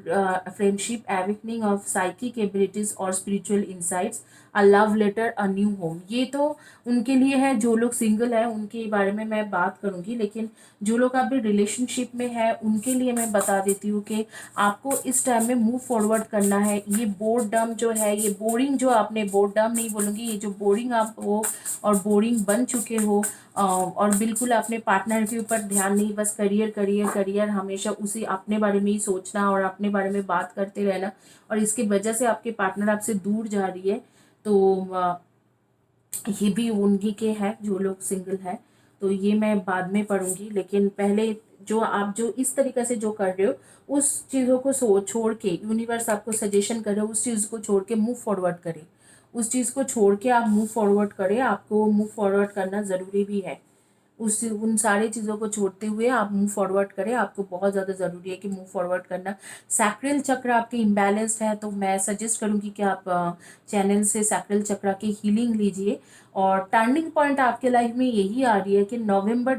friendship, awakening of psychic abilities or spiritual insights, a love letter, a new home। ये तो उनके लिए है, जो लोग सिंगल है उनके बारे में मैं बात करूंगी, लेकिन जो लोग अभी रिलेशनशिप में है उनके लिए मैं बता देती हूँ कि आपको इस टाइम में मूव फॉरवर्ड करना है। ये बोर्डम जो है, ये बोरिंग, जो आपने बोर्डम नहीं बोलूँगी, ये जो बोरिंग आप हो और बोरिंग बन चुके हो, और बिल्कुल अपने पार्टनर के ऊपर ध्यान नहीं, बस करियर करियर करियर, हमेशा उसी अपने बारे में ही सोचना और अपने बारे में बात करते रहना, और इसकी वजह से आपके पार्टनर आपसे दूर जा रही है। तो ये भी उन्हीं के हैं जो लोग सिंगल है। तो ये मैं बाद में पढ़ूंगी, लेकिन पहले जो इस तरीके से जो कर रहे हो, उस चीज़ों को छोड़ के, यूनिवर्स आपको सजेशन कर रहे हो, उस चीज़ को छोड़ के मूव फॉरवर्ड करें। उस चीज़ को छोड़ के आप मूव फॉरवर्ड करें, आपको मूव फॉरवर्ड करना ज़रूरी भी है। उन सारी चीज़ों को छोड़ते हुए आप मूव फॉरवर्ड करें, आपको बहुत ज़्यादा ज़रूरी है कि मूव फॉरवर्ड करना। सैक्रल चक्र आपके इम्बैलेंस्ड है, तो मैं सजेस्ट करूँगी कि आप चैनल से सैक्रल चक्र की हीलिंग लीजिए। और टर्निंग पॉइंट आपके लाइफ में यही आ रही है कि नवंबर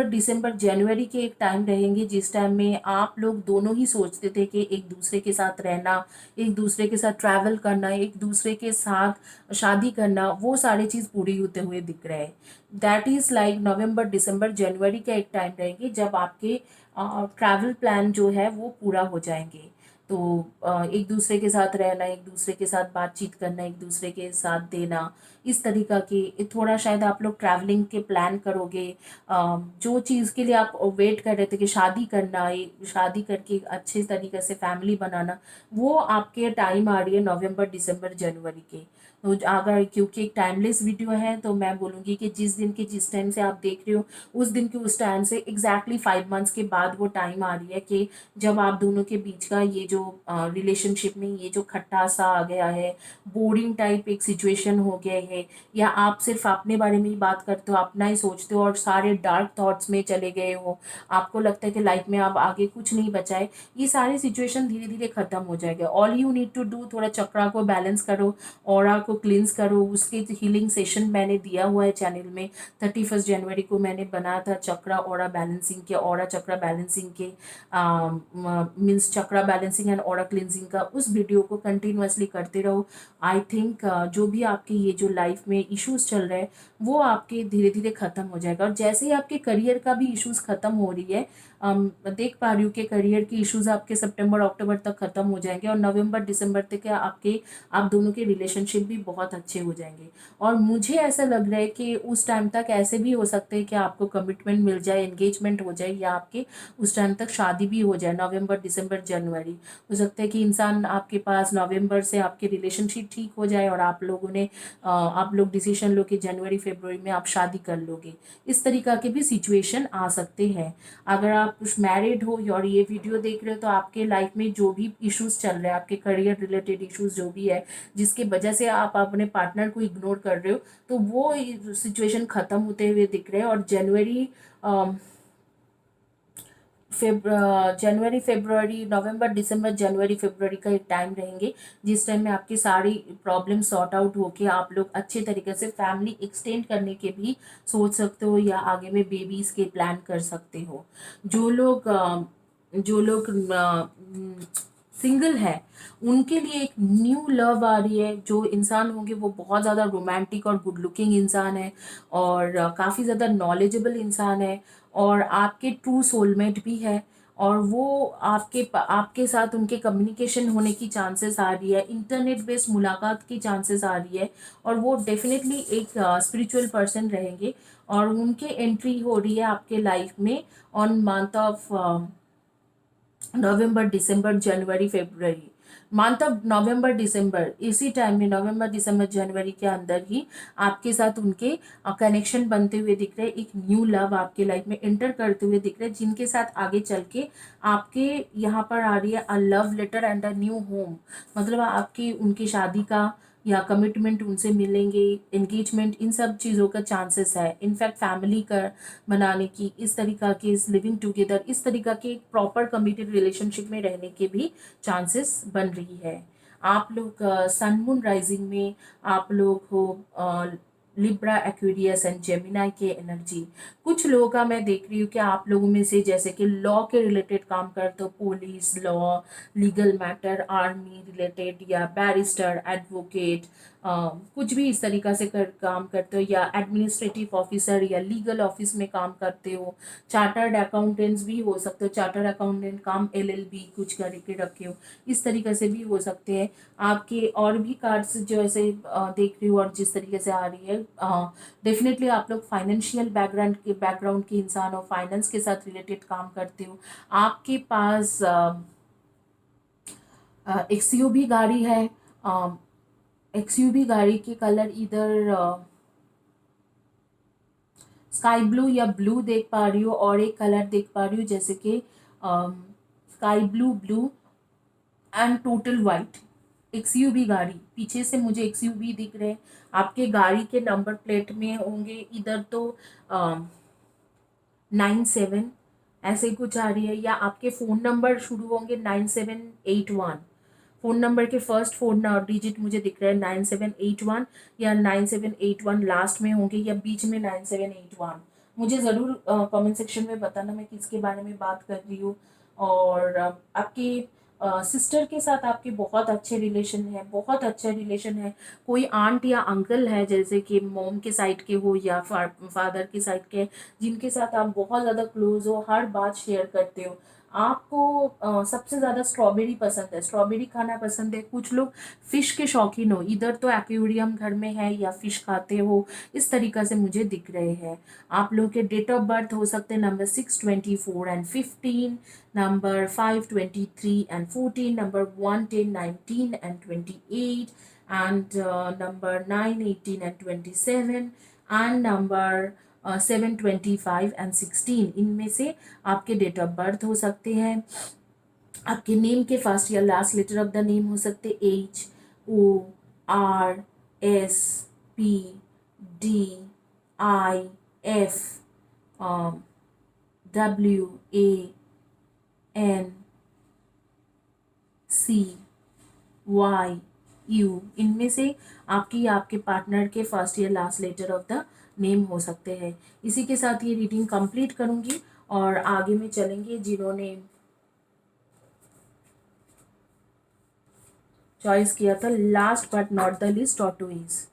दिसंबर जनवरी के एक टाइम रहेंगे, जिस टाइम में आप लोग दोनों ही सोचते थे कि एक दूसरे के साथ रहना, एक दूसरे के साथ ट्रैवल करना, एक दूसरे के साथ शादी करना, वो सारी चीज़ पूरी होते हुए दिख रहे हैं। That is like November December जनवरी का एक टाइम रहेंगे जब आपके ट्रैवल प्लान जो है वो पूरा हो जाएंगे। तो एक दूसरे के साथ रहना, एक दूसरे के साथ बातचीत करना, एक दूसरे के साथ देना, इस तरीका की थोड़ा शायद आप लोग ट्रैवलिंग के प्लान करोगे। जो चीज़ के लिए आप वेट कर रहे थे कि शादी करना, शादी करके एक अच्छे तरीके से फैमिली बनाना, वो आपके टाइम आ रही है नवंबर दिसंबर जनवरी के। तो अगर, क्योंकि एक टाइमलेस वीडियो है, तो मैं बोलूँगी कि जिस दिन के जिस टाइम से आप देख रहे हो, उस दिन के उस टाइम से एग्जैक्टली 5 मंथ्स के बाद वो टाइम आ रही है कि जब आप दोनों के बीच का ये जो रिलेशनशिप में ये जो खट्टा सा आ गया है, बोरिंग टाइप एक सिचुएशन हो गया है, या आप सिर्फ अपने बारे में ही बात करते हो, अपना ही सोचते हो और सारे डार्क थॉट्स में चले गए हो, आपको लगता है कि लाइफ में अब आगे कुछ नहीं बचा है, ये सारी सिचुएशन धीरे धीरे खत्म हो जाएगा। All you need to do, थोड़ा चक्रा को बैलेंस करो, ऑरा को क्लींस करो। उसके हीलिंग सेशन मैंने दिया हुआ है चैनल में। 31 जनवरी को मैंने बनाया था चक्रा ऑरा बैलेंसिंग के, ऑरा चक्रा बैलेंसिंग के, means chakra balancing and aura cleansing का। उस वीडियो को कंटिन्यूअसली करते रहो। आई थिंक जो भी आपके ये जो लाइफ में इश्यूज चल रहे हैं, वो आपके धीरे धीरे ख़त्म हो जाएगा। और जैसे ही आपके करियर का भी इश्यूज ख़त्म हो रही है, देख पा रही हूँ कि करियर की इश्यूज आपके सितंबर अक्टूबर तक ख़त्म हो जाएंगे, और नवंबर दिसंबर तक आप दोनों के रिलेशनशिप भी बहुत अच्छे हो जाएंगे। और मुझे ऐसा लग रहा है कि उस टाइम तक ऐसे भी हो सकते हैं कि आपको कमिटमेंट मिल जाए, एंगेजमेंट हो जाए, या आपके उस टाइम तक शादी भी हो जाए। नवंबर दिसंबर जनवरी हो सकता है कि इंसान आपके पास नवंबर से आपके रिलेशनशिप ठीक हो जाए, और आप लोग डिसीजन लो कि जनवरी फरवरी में आप शादी कर लोगे। इस तरीका के भी सिचुएशन आ सकते हैं। अगर आप कुछ मैरिड हो और ये वीडियो देख रहे हो, तो आपके लाइफ में जो भी इश्यूज चल रहे हैं, आपके करियर रिलेटेड इश्यूज जो भी है, जिसकी वजह से आप अपने पार्टनर को इग्नोर कर रहे हो, तो वो सिचुएशन ख़त्म होते हुए दिख रहे हैं। और जनवरी जनवरी फरवरी, नवंबर दिसंबर जनवरी फरवरी का एक टाइम रहेंगे जिस टाइम में आपकी सारी प्रॉब्लम सॉर्ट आउट होके आप लोग अच्छे तरीके से फैमिली एक्सटेंड करने के भी सोच सकते हो या आगे में बेबीज के प्लान कर सकते हो। जो लोग सिंगल है उनके लिए एक न्यू लव आ रही है। जो इंसान होंगे वो बहुत ज़्यादा रोमांटिक और गुड लुकिंग इंसान है और काफ़ी ज़्यादा नॉलेजेबल इंसान है और आपके ट्रू सोलमेट भी है और वो आपके साथ उनके कम्युनिकेशन होने की चांसेस आ रही है, इंटरनेट बेस्ड मुलाकात की चांसेस आ रही है और वो डेफिनेटली एक स्पिरिचुअल पर्सन रहेंगे और उनके एंट्री हो रही है आपके लाइफ में on month of November December January February. Month of November December, इसी टाइम में नवंबर दिसंबर जनवरी के अंदर ही आपके साथ उनके कनेक्शन बनते हुए दिख रहे हैं, एक न्यू लव आपके लाइफ में एंटर करते हुए दिख रहे हैं जिनके साथ आगे चल के आपके यहाँ पर आ रही है a love letter and a new home. मतलब आपकी उनकी शादी का या कमिटमेंट उनसे मिलेंगे, एंगेजमेंट, इन सब चीज़ों का चांसेस है। इनफैक्ट फैमिली का बनाने की, इस तरीका के इस लिविंग टुगेदर, इस तरीका के एक प्रॉपर कमिटेड रिलेशनशिप में रहने के भी चांसेस बन रही है। आप लोग सन मून राइजिंग में आप लोग हो लिब्रा एक्वेरियस एंड जेमिनाई के एनर्जी। कुछ लोगों का मैं देख रही हूँ कि आप लोगों में से जैसे कि लॉ के रिलेटेड काम करते हो, police law, legal matter, army related या बैरिस्टर, एडवोकेट, कुछ भी इस तरीका से काम करते हो या एडमिनिस्ट्रेटिव ऑफिसर या लीगल ऑफिस में काम करते हो, चार्टर्ड अकाउंटेंट्स भी हो सकते हो, चार्टर्ड अकाउंटेंट काम एलएलबी कुछ करके रखे हो, इस तरीके से भी हो सकते हैं। आपके और भी कार्ड्स जो ऐसे देख रही हूँ और जिस तरीके से आ रही है, डेफिनेटली आप लोग फाइनेंशियल बैकग्राउंड के इंसान हो, फाइनेंस के साथ रिलेटेड काम करते हो। आपके पास एक्सयूवी गाड़ी है, एक्सयूवी गाड़ी के कलर इधर स्काई ब्लू या ब्लू देख पा रही हूँ और एक कलर देख पा रही हूँ जैसे कि sky blue, blue and total white. XUV गाड़ी, पीछे से मुझे एक्सयूवी दिख रहे हैं। आपके गाड़ी के नंबर प्लेट में होंगे इधर तो 97 ऐसे कुछ आ रही है, या आपके फ़ोन नंबर शुरू होंगे 9781। फ़ोन नंबर के फर्स्ट फोर डिजिट मुझे दिख रहा है 9781 या 9781 लास्ट में होंगे या बीच में 9781। मुझे ज़रूर कमेंट सेक्शन में बताना मैं किसके बारे में बात कर रही हूँ। और आपकी सिस्टर के साथ आपके बहुत अच्छे रिलेशन है, बहुत अच्छा रिलेशन है। कोई आंट या अंकल है जैसे कि मोम के साइड के हो या फादर के साइड के, जिनके साथ आप बहुत ज़्यादा क्लोज हो, हर बात शेयर करते हो। आपको सबसे ज़्यादा स्ट्रॉबेरी पसंद है, स्ट्रॉबेरी खाना पसंद है। कुछ लोग फिश के शौकीन हो, इधर तो एक्वेरियम घर में है या फिश खाते हो, इस तरीका से मुझे दिख रहे हैं। आप लोग के डेट ऑफ बर्थ हो सकते हैं number 6, 24 and 15, number 5, 23 and 14, number 1, 10, 19 and 28 and number 9, 18 and 27 and number 7, 25 and 16, इनमें से आपके डेट ऑफ बर्थ हो सकते हैं। आपके नेम के फर्स्ट या last letter of the name हो सकते HORSPDIFWANCYU। इनमें से आपकी या आपके पार्टनर के फर्स्ट या last letter of the name हो सकते हैं। इसी के साथ ये रीडिंग कंप्लीट करूंगी और आगे में चलेंगे। जिन्होंने चॉइस किया था last but not the least tortoise.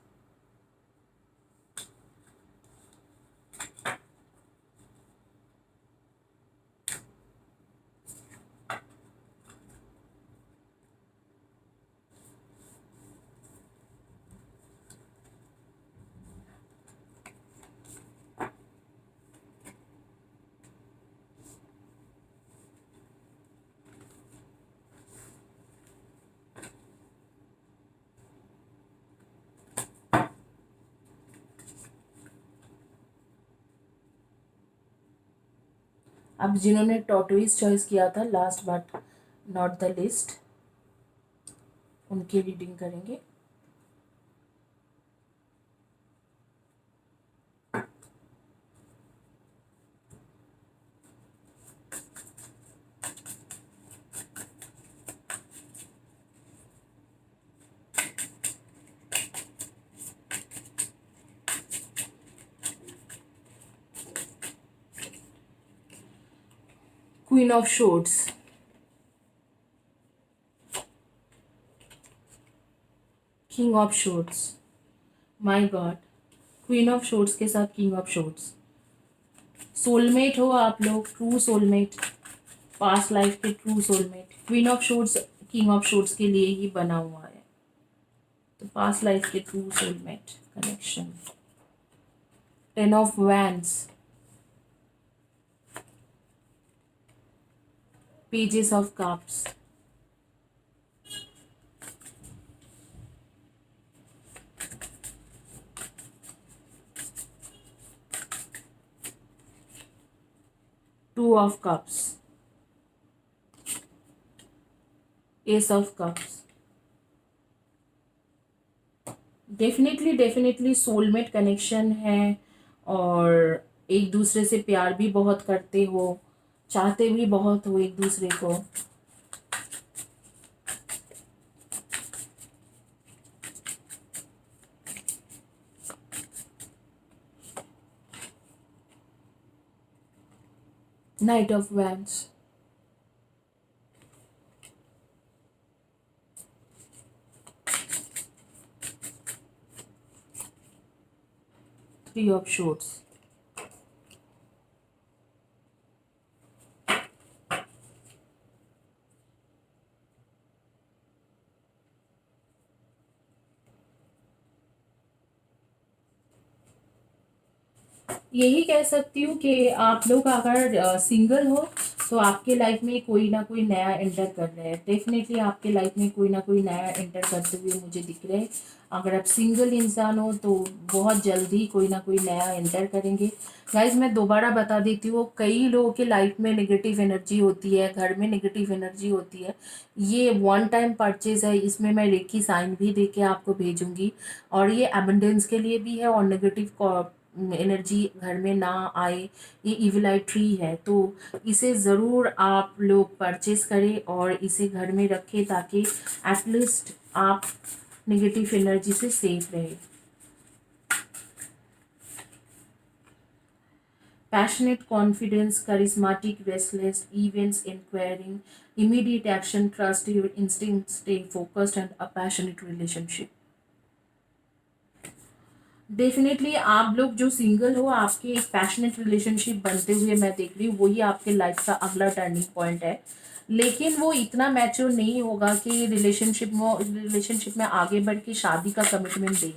अब जिन्होंने टॉर्टोइज चॉइस किया था last but not the list, उनकी रीडिंग करेंगे। Queen of shorts, king of shorts, my God, queen of shorts के साथ किंग ऑफ शोर्ट्स। सोलमेट हो आप लोग, ट्रू सोलमेट, पास्ट लाइफ के true soulmate. Queen of shorts king of shorts के लिए ही बना हुआ है, तो पास्ट लाइफ के true soulmate connection. Ten of wands, pages of cups, two of cups, S of cups. Definitely soulmate connection है, और एक दूसरे से प्यार भी बहुत करते हो, चाहते भी बहुत हो एक दूसरे को। Night of wands, three of shorts. यही कह सकती हूँ कि आप लोग अगर सिंगल हो तो आपके लाइफ में कोई ना कोई नया एंटर कर रहा है। डेफिनेटली आपके लाइफ में कोई ना कोई नया एंटर करते हुए मुझे दिख रहे हैं। अगर आप सिंगल इंसान हो तो बहुत जल्दी कोई ना कोई नया एंटर करेंगे। गाइज मैं दोबारा बता देती हूँ, कई लोगों के लाइफ में नेगेटिव एनर्जी होती है, घर में नेगेटिव एनर्जी होती है। ये वन टाइम परचेज है, इसमें मैं रेकी साइन भी दे के आपको भेजूंगी, और ये एबंडेंस के लिए भी है, और नेगेटिव एनर्जी घर में ना आए। ये इविल आई ट्री है, तो इसे ज़रूर आप लोग परचेज करें और इसे घर में रखें, ताकि एटलीस्ट आप नेगेटिव एनर्जी से सेफ रहे। Passionate confidence, charismatic, restless, events enquiring, immediate action, trust your instinct, stay focused and a passionate relationship। Definitely आप लोग जो सिंगल हो, आपके एक पैशनेट रिलेशनशिप बनते हुए मैं देख रही हूँ, वही आपके लाइफ का अगला टर्निंग पॉइंट है। लेकिन वो इतना मैच्योर नहीं होगा कि रिलेशनशिप में आगे बढ़ के शादी का कमिटमेंट दे।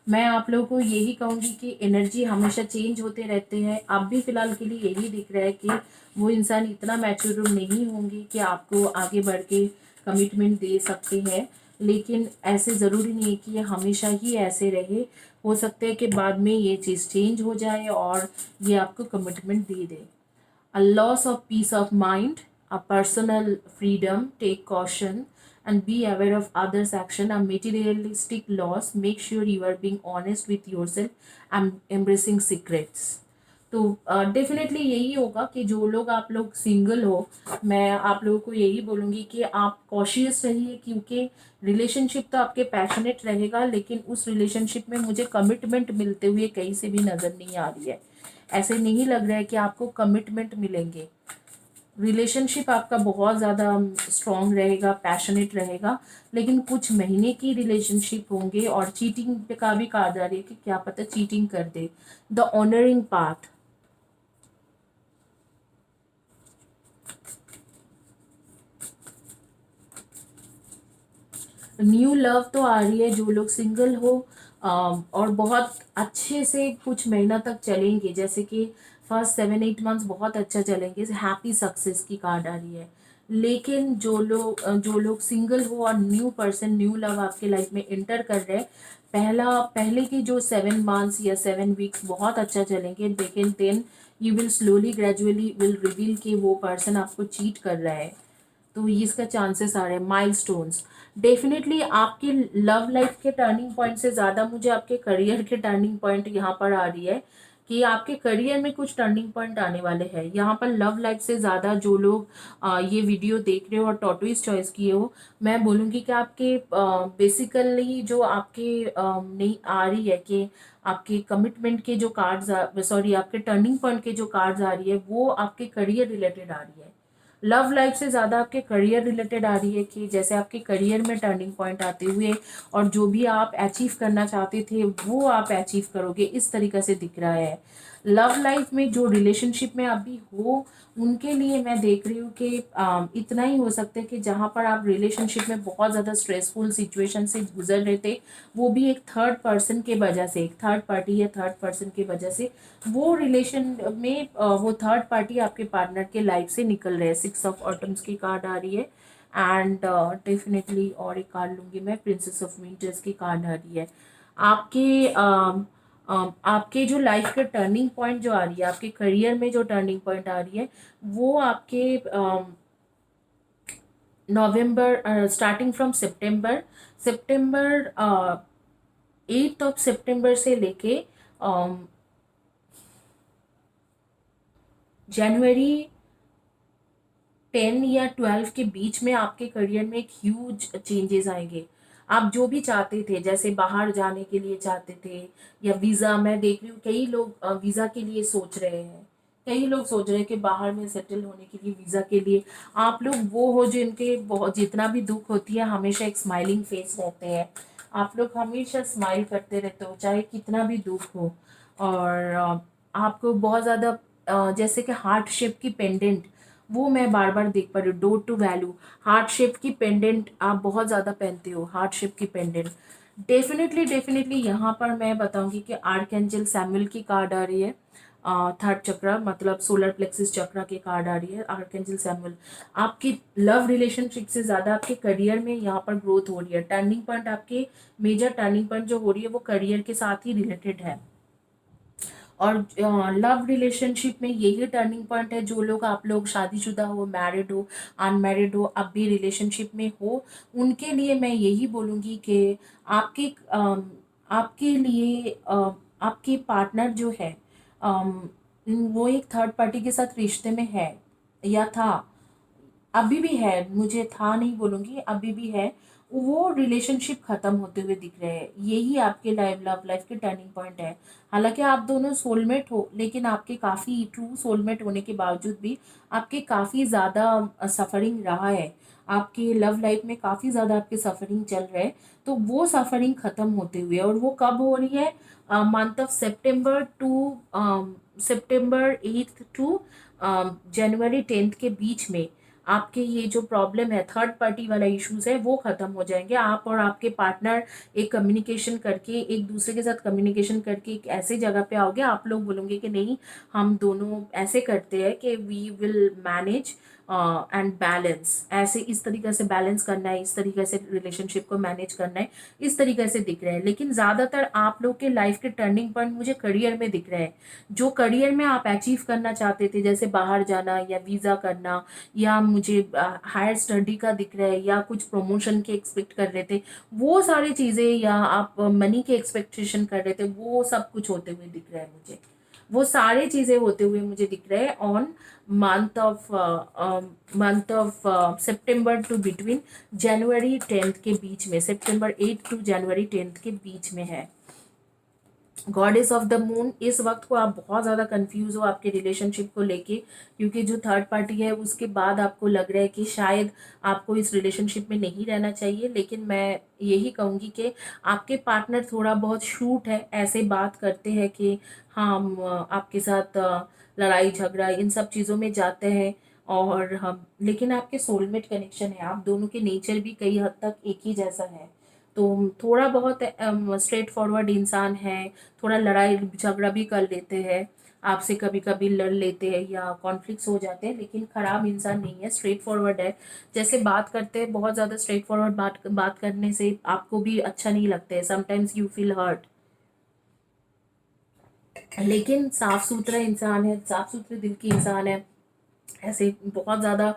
मैं आप लोगों को यही कहूँगी कि एनर्जी हमेशा चेंज होते रहते हैं। अब भी फ़िलहाल के लिए यही दिख रहा है कि वो इंसान इतना मैच्योर नहीं होंगे कि आपको आगे बढ़ के कमिटमेंट दे सकते हैं। लेकिन ऐसे ज़रूरी नहीं है कि ये हमेशा ही ऐसे रहे। हो सकता है कि बाद में ये चीज़ चेंज हो जाए और ये आपको commitment they they. A loss of peace of mind, a personal freedom, take caution and be aware of others' action, a materialistic loss, make sure you are being honest with yourself and embracing secrets। तो definitely यही होगा कि जो लोग आप लोग single हो, मैं आप लोगों को यही बोलूँगी कि आप कॉशियस रहिए, क्योंकि रिलेशनशिप तो आपके पैशनेट रहेगा, लेकिन उस रिलेशनशिप में मुझे कमिटमेंट मिलते हुए कहीं से भी नज़र नहीं आ रही है। ऐसे नहीं लग रहा है कि आपको कमिटमेंट मिलेंगे। रिलेशनशिप आपका बहुत ज़्यादा स्ट्रॉन्ग रहेगा, पैशनेट रहेगा, लेकिन कुछ महीने की रिलेशनशिप होंगे, और चीटिंग पे का भी कहा जा रही है कि क्या पता चीटिंग कर दे। The honouring part, new love तो आ रही है। जो लोग सिंगल हो और बहुत अच्छे से कुछ महीना तक चलेंगे, जैसे कि फर्स्ट 7-8 मंथ्स बहुत अच्छा चलेंगे, हैप्पी सक्सेस की कार्ड आ रही है। लेकिन जो लोग सिंगल हो और न्यू पर्सन, न्यू लव आपके लाइफ में एंटर कर रहे हैं, पहले के जो 7 मंथ्स या 7 वीक्स बहुत अच्छा चलेंगे, लेकिन then you will slowly gradually will reveal कि वो पर्सन आपको चीट कर रहा है। तो इसका चांसेस आ रहे हैं। माइलस्टोन्स, डेफिनेटली आपके लव लाइफ के टर्निंग पॉइंट से ज़्यादा मुझे आपके करियर के टर्निंग पॉइंट यहाँ पर आ रही है, कि आपके करियर में कुछ टर्निंग पॉइंट आने वाले हैं। यहाँ पर लव लाइफ से ज़्यादा जो लोग ये वीडियो देख रहे हो और टॉटोइज चॉइस किए हो, मैं बोलूँगी कि आपके बेसिकली जो आपके नहीं आ रही है कि आपके कमिटमेंट के जो कार्ड्स, सॉरी आपके टर्निंग पॉइंट के जो कार्ड्स आ रही है, वो आपके करियर रिलेटेड आ रही है। लव लाइफ से ज़्यादा आपके करियर रिलेटेड आ रही है कि जैसे आपके करियर में टर्निंग पॉइंट आते हुए और जो भी आप अचीव करना चाहते थे वो आप अचीव करोगे, इस तरीक़े से दिख रहा है। लव लाइफ में जो रिलेशनशिप में अभी हो उनके लिए मैं देख रही हूँ कि इतना ही हो सकता है कि जहाँ पर आप रिलेशनशिप में बहुत ज़्यादा स्ट्रेसफुल सिचुएशन से गुजर रहे थे, वो भी एक थर्ड पर्सन के वजह से, एक थर्ड पार्टी या थर्ड पर्सन की वजह से वो रिलेशन में वो थर्ड पार्टी आपके पार्टनर के लाइफ से निकल रहे हैं। 6 ऑफ ऑटम्स की कार्ड आ रही है एंड डेफिनेटली और एक कार्ड लूँगी मैं, प्रिंसेस ऑफ विंटर्स की कार्ड आ रही है। आपके आपके जो लाइफ के टर्निंग पॉइंट जो आ रही है, आपके करियर में जो टर्निंग पॉइंट आ रही है वो आपके नवंबर, स्टार्टिंग फ्रॉम सितंबर, सितंबर 8 सितंबर से लेके जनवरी 10 या 12 के बीच में आपके करियर में एक ह्यूज चेंजेस आएंगे। आप जो भी चाहते थे, जैसे बाहर जाने के लिए चाहते थे या वीज़ा, मैं देख रही हूँ कई लोग वीज़ा के लिए सोच रहे हैं, कई लोग सोच रहे हैं कि बाहर में सेटल होने के लिए वीज़ा के लिए। आप लोग वो हो जिनके बहुत जितना भी दुख होती है हमेशा एक स्माइलिंग फेस रहते हैं, आप लोग हमेशा स्माइल करते रहते हो चाहे कितना भी दुख हो। और आपको बहुत ज़्यादा जैसे कि हार्ट शेप की पेंडेंट, वो मैं बार बार देख पा रही हूँ, door to value, heart shape की पेंडेंट आप बहुत ज़्यादा पहनते हो, हार्ट शेप की पेंडेंट। डेफिनेटली डेफिनेटली यहाँ पर मैं बताऊंगी कि आर्कएंजल सैमुअल की कार्ड आ रही है, थर्ड चक्र मतलब सोलर प्लेक्सिस चक्र की कार्ड आ रही है, आर्कएंजल सैमुअल। आपकी लव रिलेशनशिप से ज़्यादा आपके करियर में यहाँ पर ग्रोथ हो रही है। टर्निंग पॉइंट आपके मेजर टर्निंग पॉइंट जो हो रही है वो करियर के साथ ही रिलेटेड है। और लव रिलेशनशिप में यही टर्निंग पॉइंट है, जो लोग आप लोग शादीशुदा हो, मैरिड हो, अनमैरिड हो, अब भी रिलेशनशिप में हो, उनके लिए मैं यही बोलूँगी कि आपके आपके लिए आपके पार्टनर जो है अम, वो एक थर्ड पार्टी के साथ रिश्ते में है या था, अभी भी है, मुझे था नहीं बोलूँगी, अभी भी है। वो रिलेशनशिप ख़त्म होते हुए दिख रहे हैं, यही आपके लव लाइफ के टर्निंग पॉइंट है। हालांकि आप दोनों सोलमेट हो, लेकिन आपके काफ़ी ट्रू सोलमेट होने के बावजूद भी आपके काफ़ी ज़्यादा सफ़रिंग रहा है, आपके लव लाइफ में काफ़ी ज़्यादा आपके सफ़रिंग चल रहे हैं। तो वो सफ़रिंग ख़त्म होते हुए, और वो कब हो रही है, month of September to September 8 to January 10 के बीच में आपके ये जो प्रॉब्लम है, थर्ड पार्टी वाला इश्यूज है, वो खत्म हो जाएंगे। आप और आपके पार्टनर एक कम्युनिकेशन करके, एक दूसरे के साथ कम्युनिकेशन करके एक ऐसे जगह पे आओगे, आप लोग बोलोगे कि नहीं हम दोनों ऐसे करते हैं कि we will manage and balance, ऐसे इस तरीके से बैलेंस करना है, इस तरीके से रिलेशनशिप को मैनेज करना है, इस तरीके से दिख रहा है। लेकिन ज़्यादातर आप लोग के लाइफ के टर्निंग पॉइंट मुझे करियर में दिख रहे हैं। जो करियर में आप अचीव करना चाहते थे, जैसे बाहर जाना या वीज़ा करना, या मुझे हायर स्टडी का दिख रहा है, या कुछ प्रमोशन के एक्सपेक्ट कर रहे थे, वो सारी चीज़ें, या आप मनी के एक्सपेक्टेशन कर रहे थे, वो सब कुछ होते हुए दिख रहा है मुझे, वो सारी चीज़ें होते हुए मुझे दिख रहे हैं on month of September to between January 10 के बीच में, सितंबर 8 टू जनवरी 10 के बीच में है। गॉडेस ऑफ द मून, इस वक्त को आप बहुत ज़्यादा कंफ्यूज हो आपके रिलेशनशिप को लेके, क्योंकि जो थर्ड पार्टी है उसके बाद आपको लग रहा है कि शायद आपको इस रिलेशनशिप में नहीं रहना चाहिए। लेकिन मैं यही कहूँगी कि आपके पार्टनर थोड़ा बहुत शूट है, ऐसे बात करते हैं कि हाँ हम आपके साथ लड़ाई झगड़ा इन सब चीज़ों में जाते हैं, और हम, लेकिन आपके सोलमेट कनेक्शन है, आप दोनों के नेचर भी कई हद तक एक ही जैसा है। तो थोड़ा बहुत स्ट्रेट फॉरवर्ड इंसान है, थोड़ा लड़ाई झगड़ा भी कर लेते हैं आपसे, कभी कभी लड़ लेते हैं या कॉन्फ्लिक्ट्स हो जाते हैं, लेकिन ख़राब इंसान नहीं है, स्ट्रेट फॉरवर्ड है। जैसे बात करते हैं, बहुत ज़्यादा स्ट्रेट फॉरवर्ड बात करने से आपको भी अच्छा नहीं लगता है, समटाइम्स यू फील हर्ट, लेकिन साफ सुथरा इंसान है, साफ सुथरे दिल की इंसान है। ऐसे बहुत ज़्यादा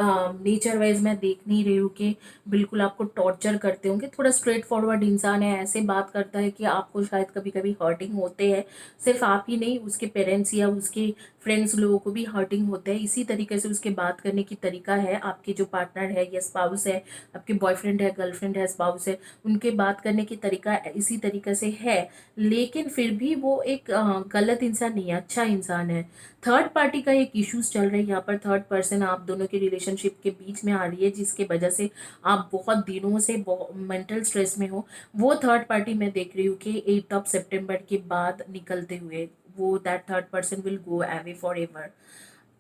नेचर वाइज मैं देख नहीं रही हूँ कि बिल्कुल आपको टॉर्चर करते होंगे। थोड़ा स्ट्रेट फॉरवर्ड इंसान है, ऐसे बात करता है कि आपको शायद कभी कभी हर्टिंग होते हैं। सिर्फ आप ही नहीं, उसके पेरेंट्स या उसके फ्रेंड्स लोगों को भी हर्टिंग होते हैं। इसी तरीके से उसके बात करने की तरीका है। आपके जो पार्टनर है या स्पाउस है, आपके बॉयफ्रेंड है, गर्लफ्रेंड है, स्पाउस है, उनके बात करने की तरीका इसी तरीके से है। लेकिन फिर भी वो एक गलत इंसान नहीं है, अच्छा इंसान है। थर्ड पार्टी का एक इश्यूज चल रहा है यहाँ पर। थर्ड पर्सन आप दोनों के रिलेशनशिप के बीच में आ रही है, जिसके वजह से आप बहुत दिनों से मेंटल स्ट्रेस में हो। वो थर्ड पार्टी मैं देख रही हूँ कि 8 सितंबर के बाद निकलते हुए वो that third person will go away for ever.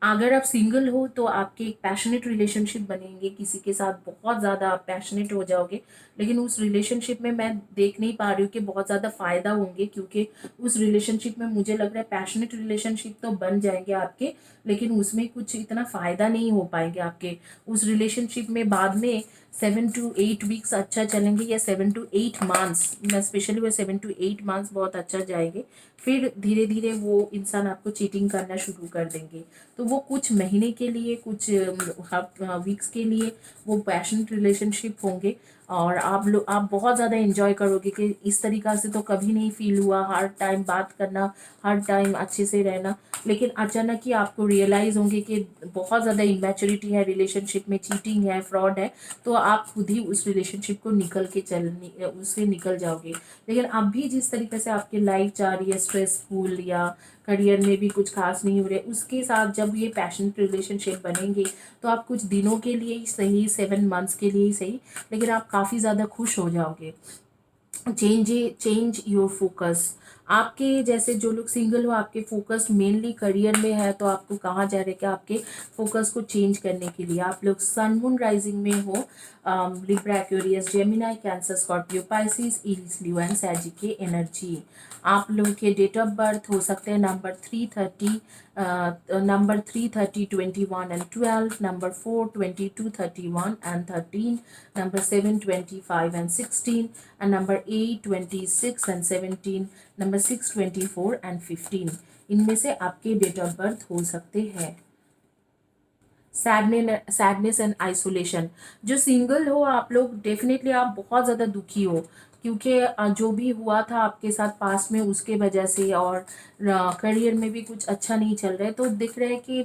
अगर आप सिंगल हो तो आपके एक पैशनेट रिलेशनशिप बनेंगे, किसी के साथ बहुत ज़्यादा आप पैशनेट हो जाओगे। लेकिन उस रिलेशनशिप में मैं देख नहीं पा रही हूँ कि बहुत ज़्यादा फ़ायदा होंगे, क्योंकि उस रिलेशनशिप में मुझे लग रहा है पैशनेट रिलेशनशिप तो बन जाएंगे आपके, लेकिन उसमें कुछ इतना फ़ायदा नहीं हो पाएंगे आपके। उस रिलेशनशिप में बाद में 7 to 8 वीक्स अच्छा चलेंगे, या 7 to 8 मंथ्स, मैं स्पेशली वो 7 to 8 मंथ्स बहुत अच्छा जाएंगे। फिर धीरे धीरे वो इंसान आपको चीटिंग करना शुरू कर देंगे। तो वो कुछ महीने के लिए, कुछ वीक्स के लिए वो पैशनेट रिलेशनशिप होंगे, और आप बहुत ज़्यादा एंजॉय करोगे कि इस तरीक़ा से तो कभी नहीं फील हुआ, हर टाइम बात करना, हर टाइम अच्छे से रहना। लेकिन अचानक ही आपको रियलाइज़ होंगे कि बहुत ज़्यादा इमेच्योरिटी है रिलेशनशिप में, चीटिंग है, फ्रॉड है। तो आप खुद ही उस रिलेशनशिप को उससे निकल जाओगे। लेकिन अभी जिस तरीके से आपकी लाइफ जा रही है, स्ट्रेसफुल या करियर में भी कुछ खास नहीं हो रहा है, उसके साथ जब ये पैशनेट रिलेशनशिप बनेंगे तो आप कुछ दिनों के लिए ही सही, 7 मंथ्स के लिए ही सही, लेकिन आप काफ़ी ज़्यादा खुश हो जाओगे। Change your focus. आपके जैसे जो लोग सिंगल हो, आपके फोकस मेनली करियर में है, तो आपको कहा जा रहा है कि आपके फोकस को चेंज करने के लिए आप लोग सन मून राइजिंग में हो, Libra, Aquarius, Gemini, Cancer, Scorpio, Pisces, Aries, Leo and सैजिक के एनर्जी। आप लोगों के डेट ऑफ बर्थ हो सकते हैं number 3, 30, 21 number 4, 22, 31 and 13, number 7, 25 and 16, and number 8, 26 and 17, number 6, 24 and 15। इनमें से आपके डेट ऑफ बर्थ हो सकते हैं। Sadness and isolation. जो सिंगल हो आप लोग, डेफिनेटली आप बहुत ज़्यादा दुखी हो, क्योंकि जो भी हुआ था आपके साथ पास्ट में उसके वजह से, और करियर में भी कुछ अच्छा नहीं चल रहा है। तो दिख रहा है कि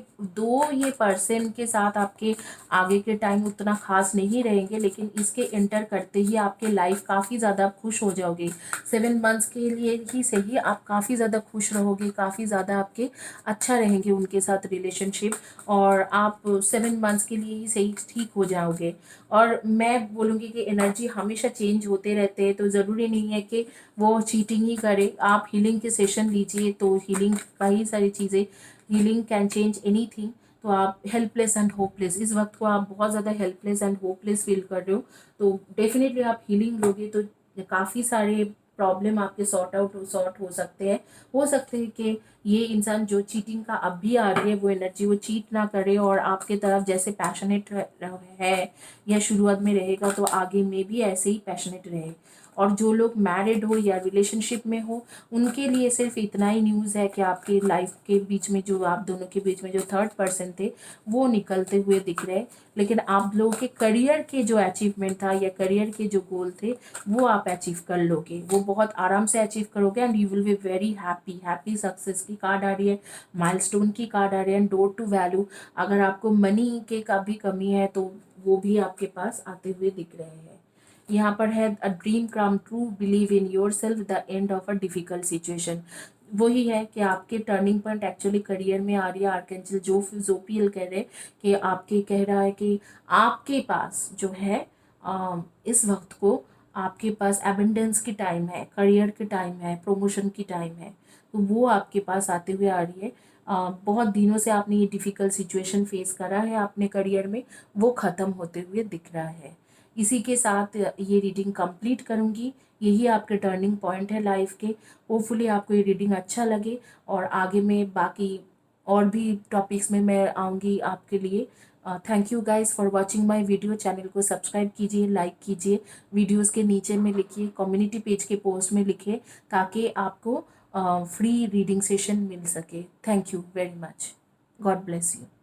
ये पर्सन के साथ आपके आगे के टाइम उतना खास नहीं रहेंगे, लेकिन इसके एंटर करते ही आपके लाइफ काफ़ी ज़्यादा खुश हो जाओगे। 7 मंथ्स के लिए ही सही, आप काफ़ी ज़्यादा खुश रहोगे, काफ़ी ज़्यादा आपके अच्छा रहेंगे उनके साथ रिलेशनशिप, और आप 7 मंथ्स के लिए ही सही ठीक हो जाओगे। और मैं बोलूँगी कि एनर्जी हमेशा चेंज होते रहते हैं, तो ज़रूरी नहीं है कि वो चीटिंग ही करे। आप हीलिंग के सेशन लीजिए, तो हीलिंग कई सारी चीज़ें, हीलिंग कैन चेंज एनीथिंग। तो आप हेल्पलेस एंड होपलेस, इस वक्त को आप बहुत ज़्यादा हेल्पलेस एंड होपलेस फील कर रहे हो, तो डेफिनेटली आप हीलिंग लोगे तो काफ़ी सारे प्रॉब्लम आपके सॉर्ट हो सकते हैं। हो सकते हैं कि ये इंसान जो चीटिंग का अब भी आ रही है, वो एनर्जी वो चीट ना करे, और आपके तरफ जैसे पैशनेट है या शुरुआत में रहेगा, तो आगे में भी ऐसे ही पैशनेट रहे। और जो लोग मैरिड हो या रिलेशनशिप में हो, उनके लिए सिर्फ इतना ही न्यूज़ है कि आपके लाइफ के बीच में, जो आप दोनों के बीच में जो थर्ड पर्सन थे, वो निकलते हुए दिख रहे। लेकिन आप लोगों के करियर के जो अचीवमेंट था या करियर के जो गोल थे, वो आप अचीव कर लोगे, वो बहुत आराम से अचीव करोगे, and you will be very happy. Happy success की कार्ड आ रही है, माइलस्टोन की कार्ड आ रही है, एंड डोर टू वैल्यू। अगर आपको मनी के का भी कमी है, तो वो भी आपके पास आते हुए दिख रहे हैं। यहाँ पर है a dream come true, believe in your self, the end of a difficult situation. वही है कि आपके टर्निंग पॉइंट एक्चुअली करियर में आ रही है। आर्कएंजल जोफियल कह रहे हैं कि आपके कह रहा है कि आपके पास जो है इस वक्त को आपके पास एबंडेंस की टाइम है, करियर की टाइम है, प्रमोशन की टाइम है, तो वो आपके पास आते हुए आ रही है। बहुत दिनों से आपने ये डिफ़िकल्ट सिचुएशन फेस करा है अपने करियर में, वो ख़त्म होते हुए दिख रहा है। इसी के साथ ये रीडिंग कंप्लीट करूँगी। यही आपके टर्निंग पॉइंट है लाइफ के। होपफुली आपको ये रीडिंग अच्छा लगे, और आगे में बाकी और भी टॉपिक्स में मैं आऊँगी आपके लिए। Thank you guys for watching my video. Channel को सब्सक्राइब कीजिए, लाइक कीजिए, वीडियोस के नीचे में लिखिए, कम्युनिटी पेज के पोस्ट में लिखिए, ताकि आपको फ्री रीडिंग सेशन मिल सके। Thank you very much. God bless you.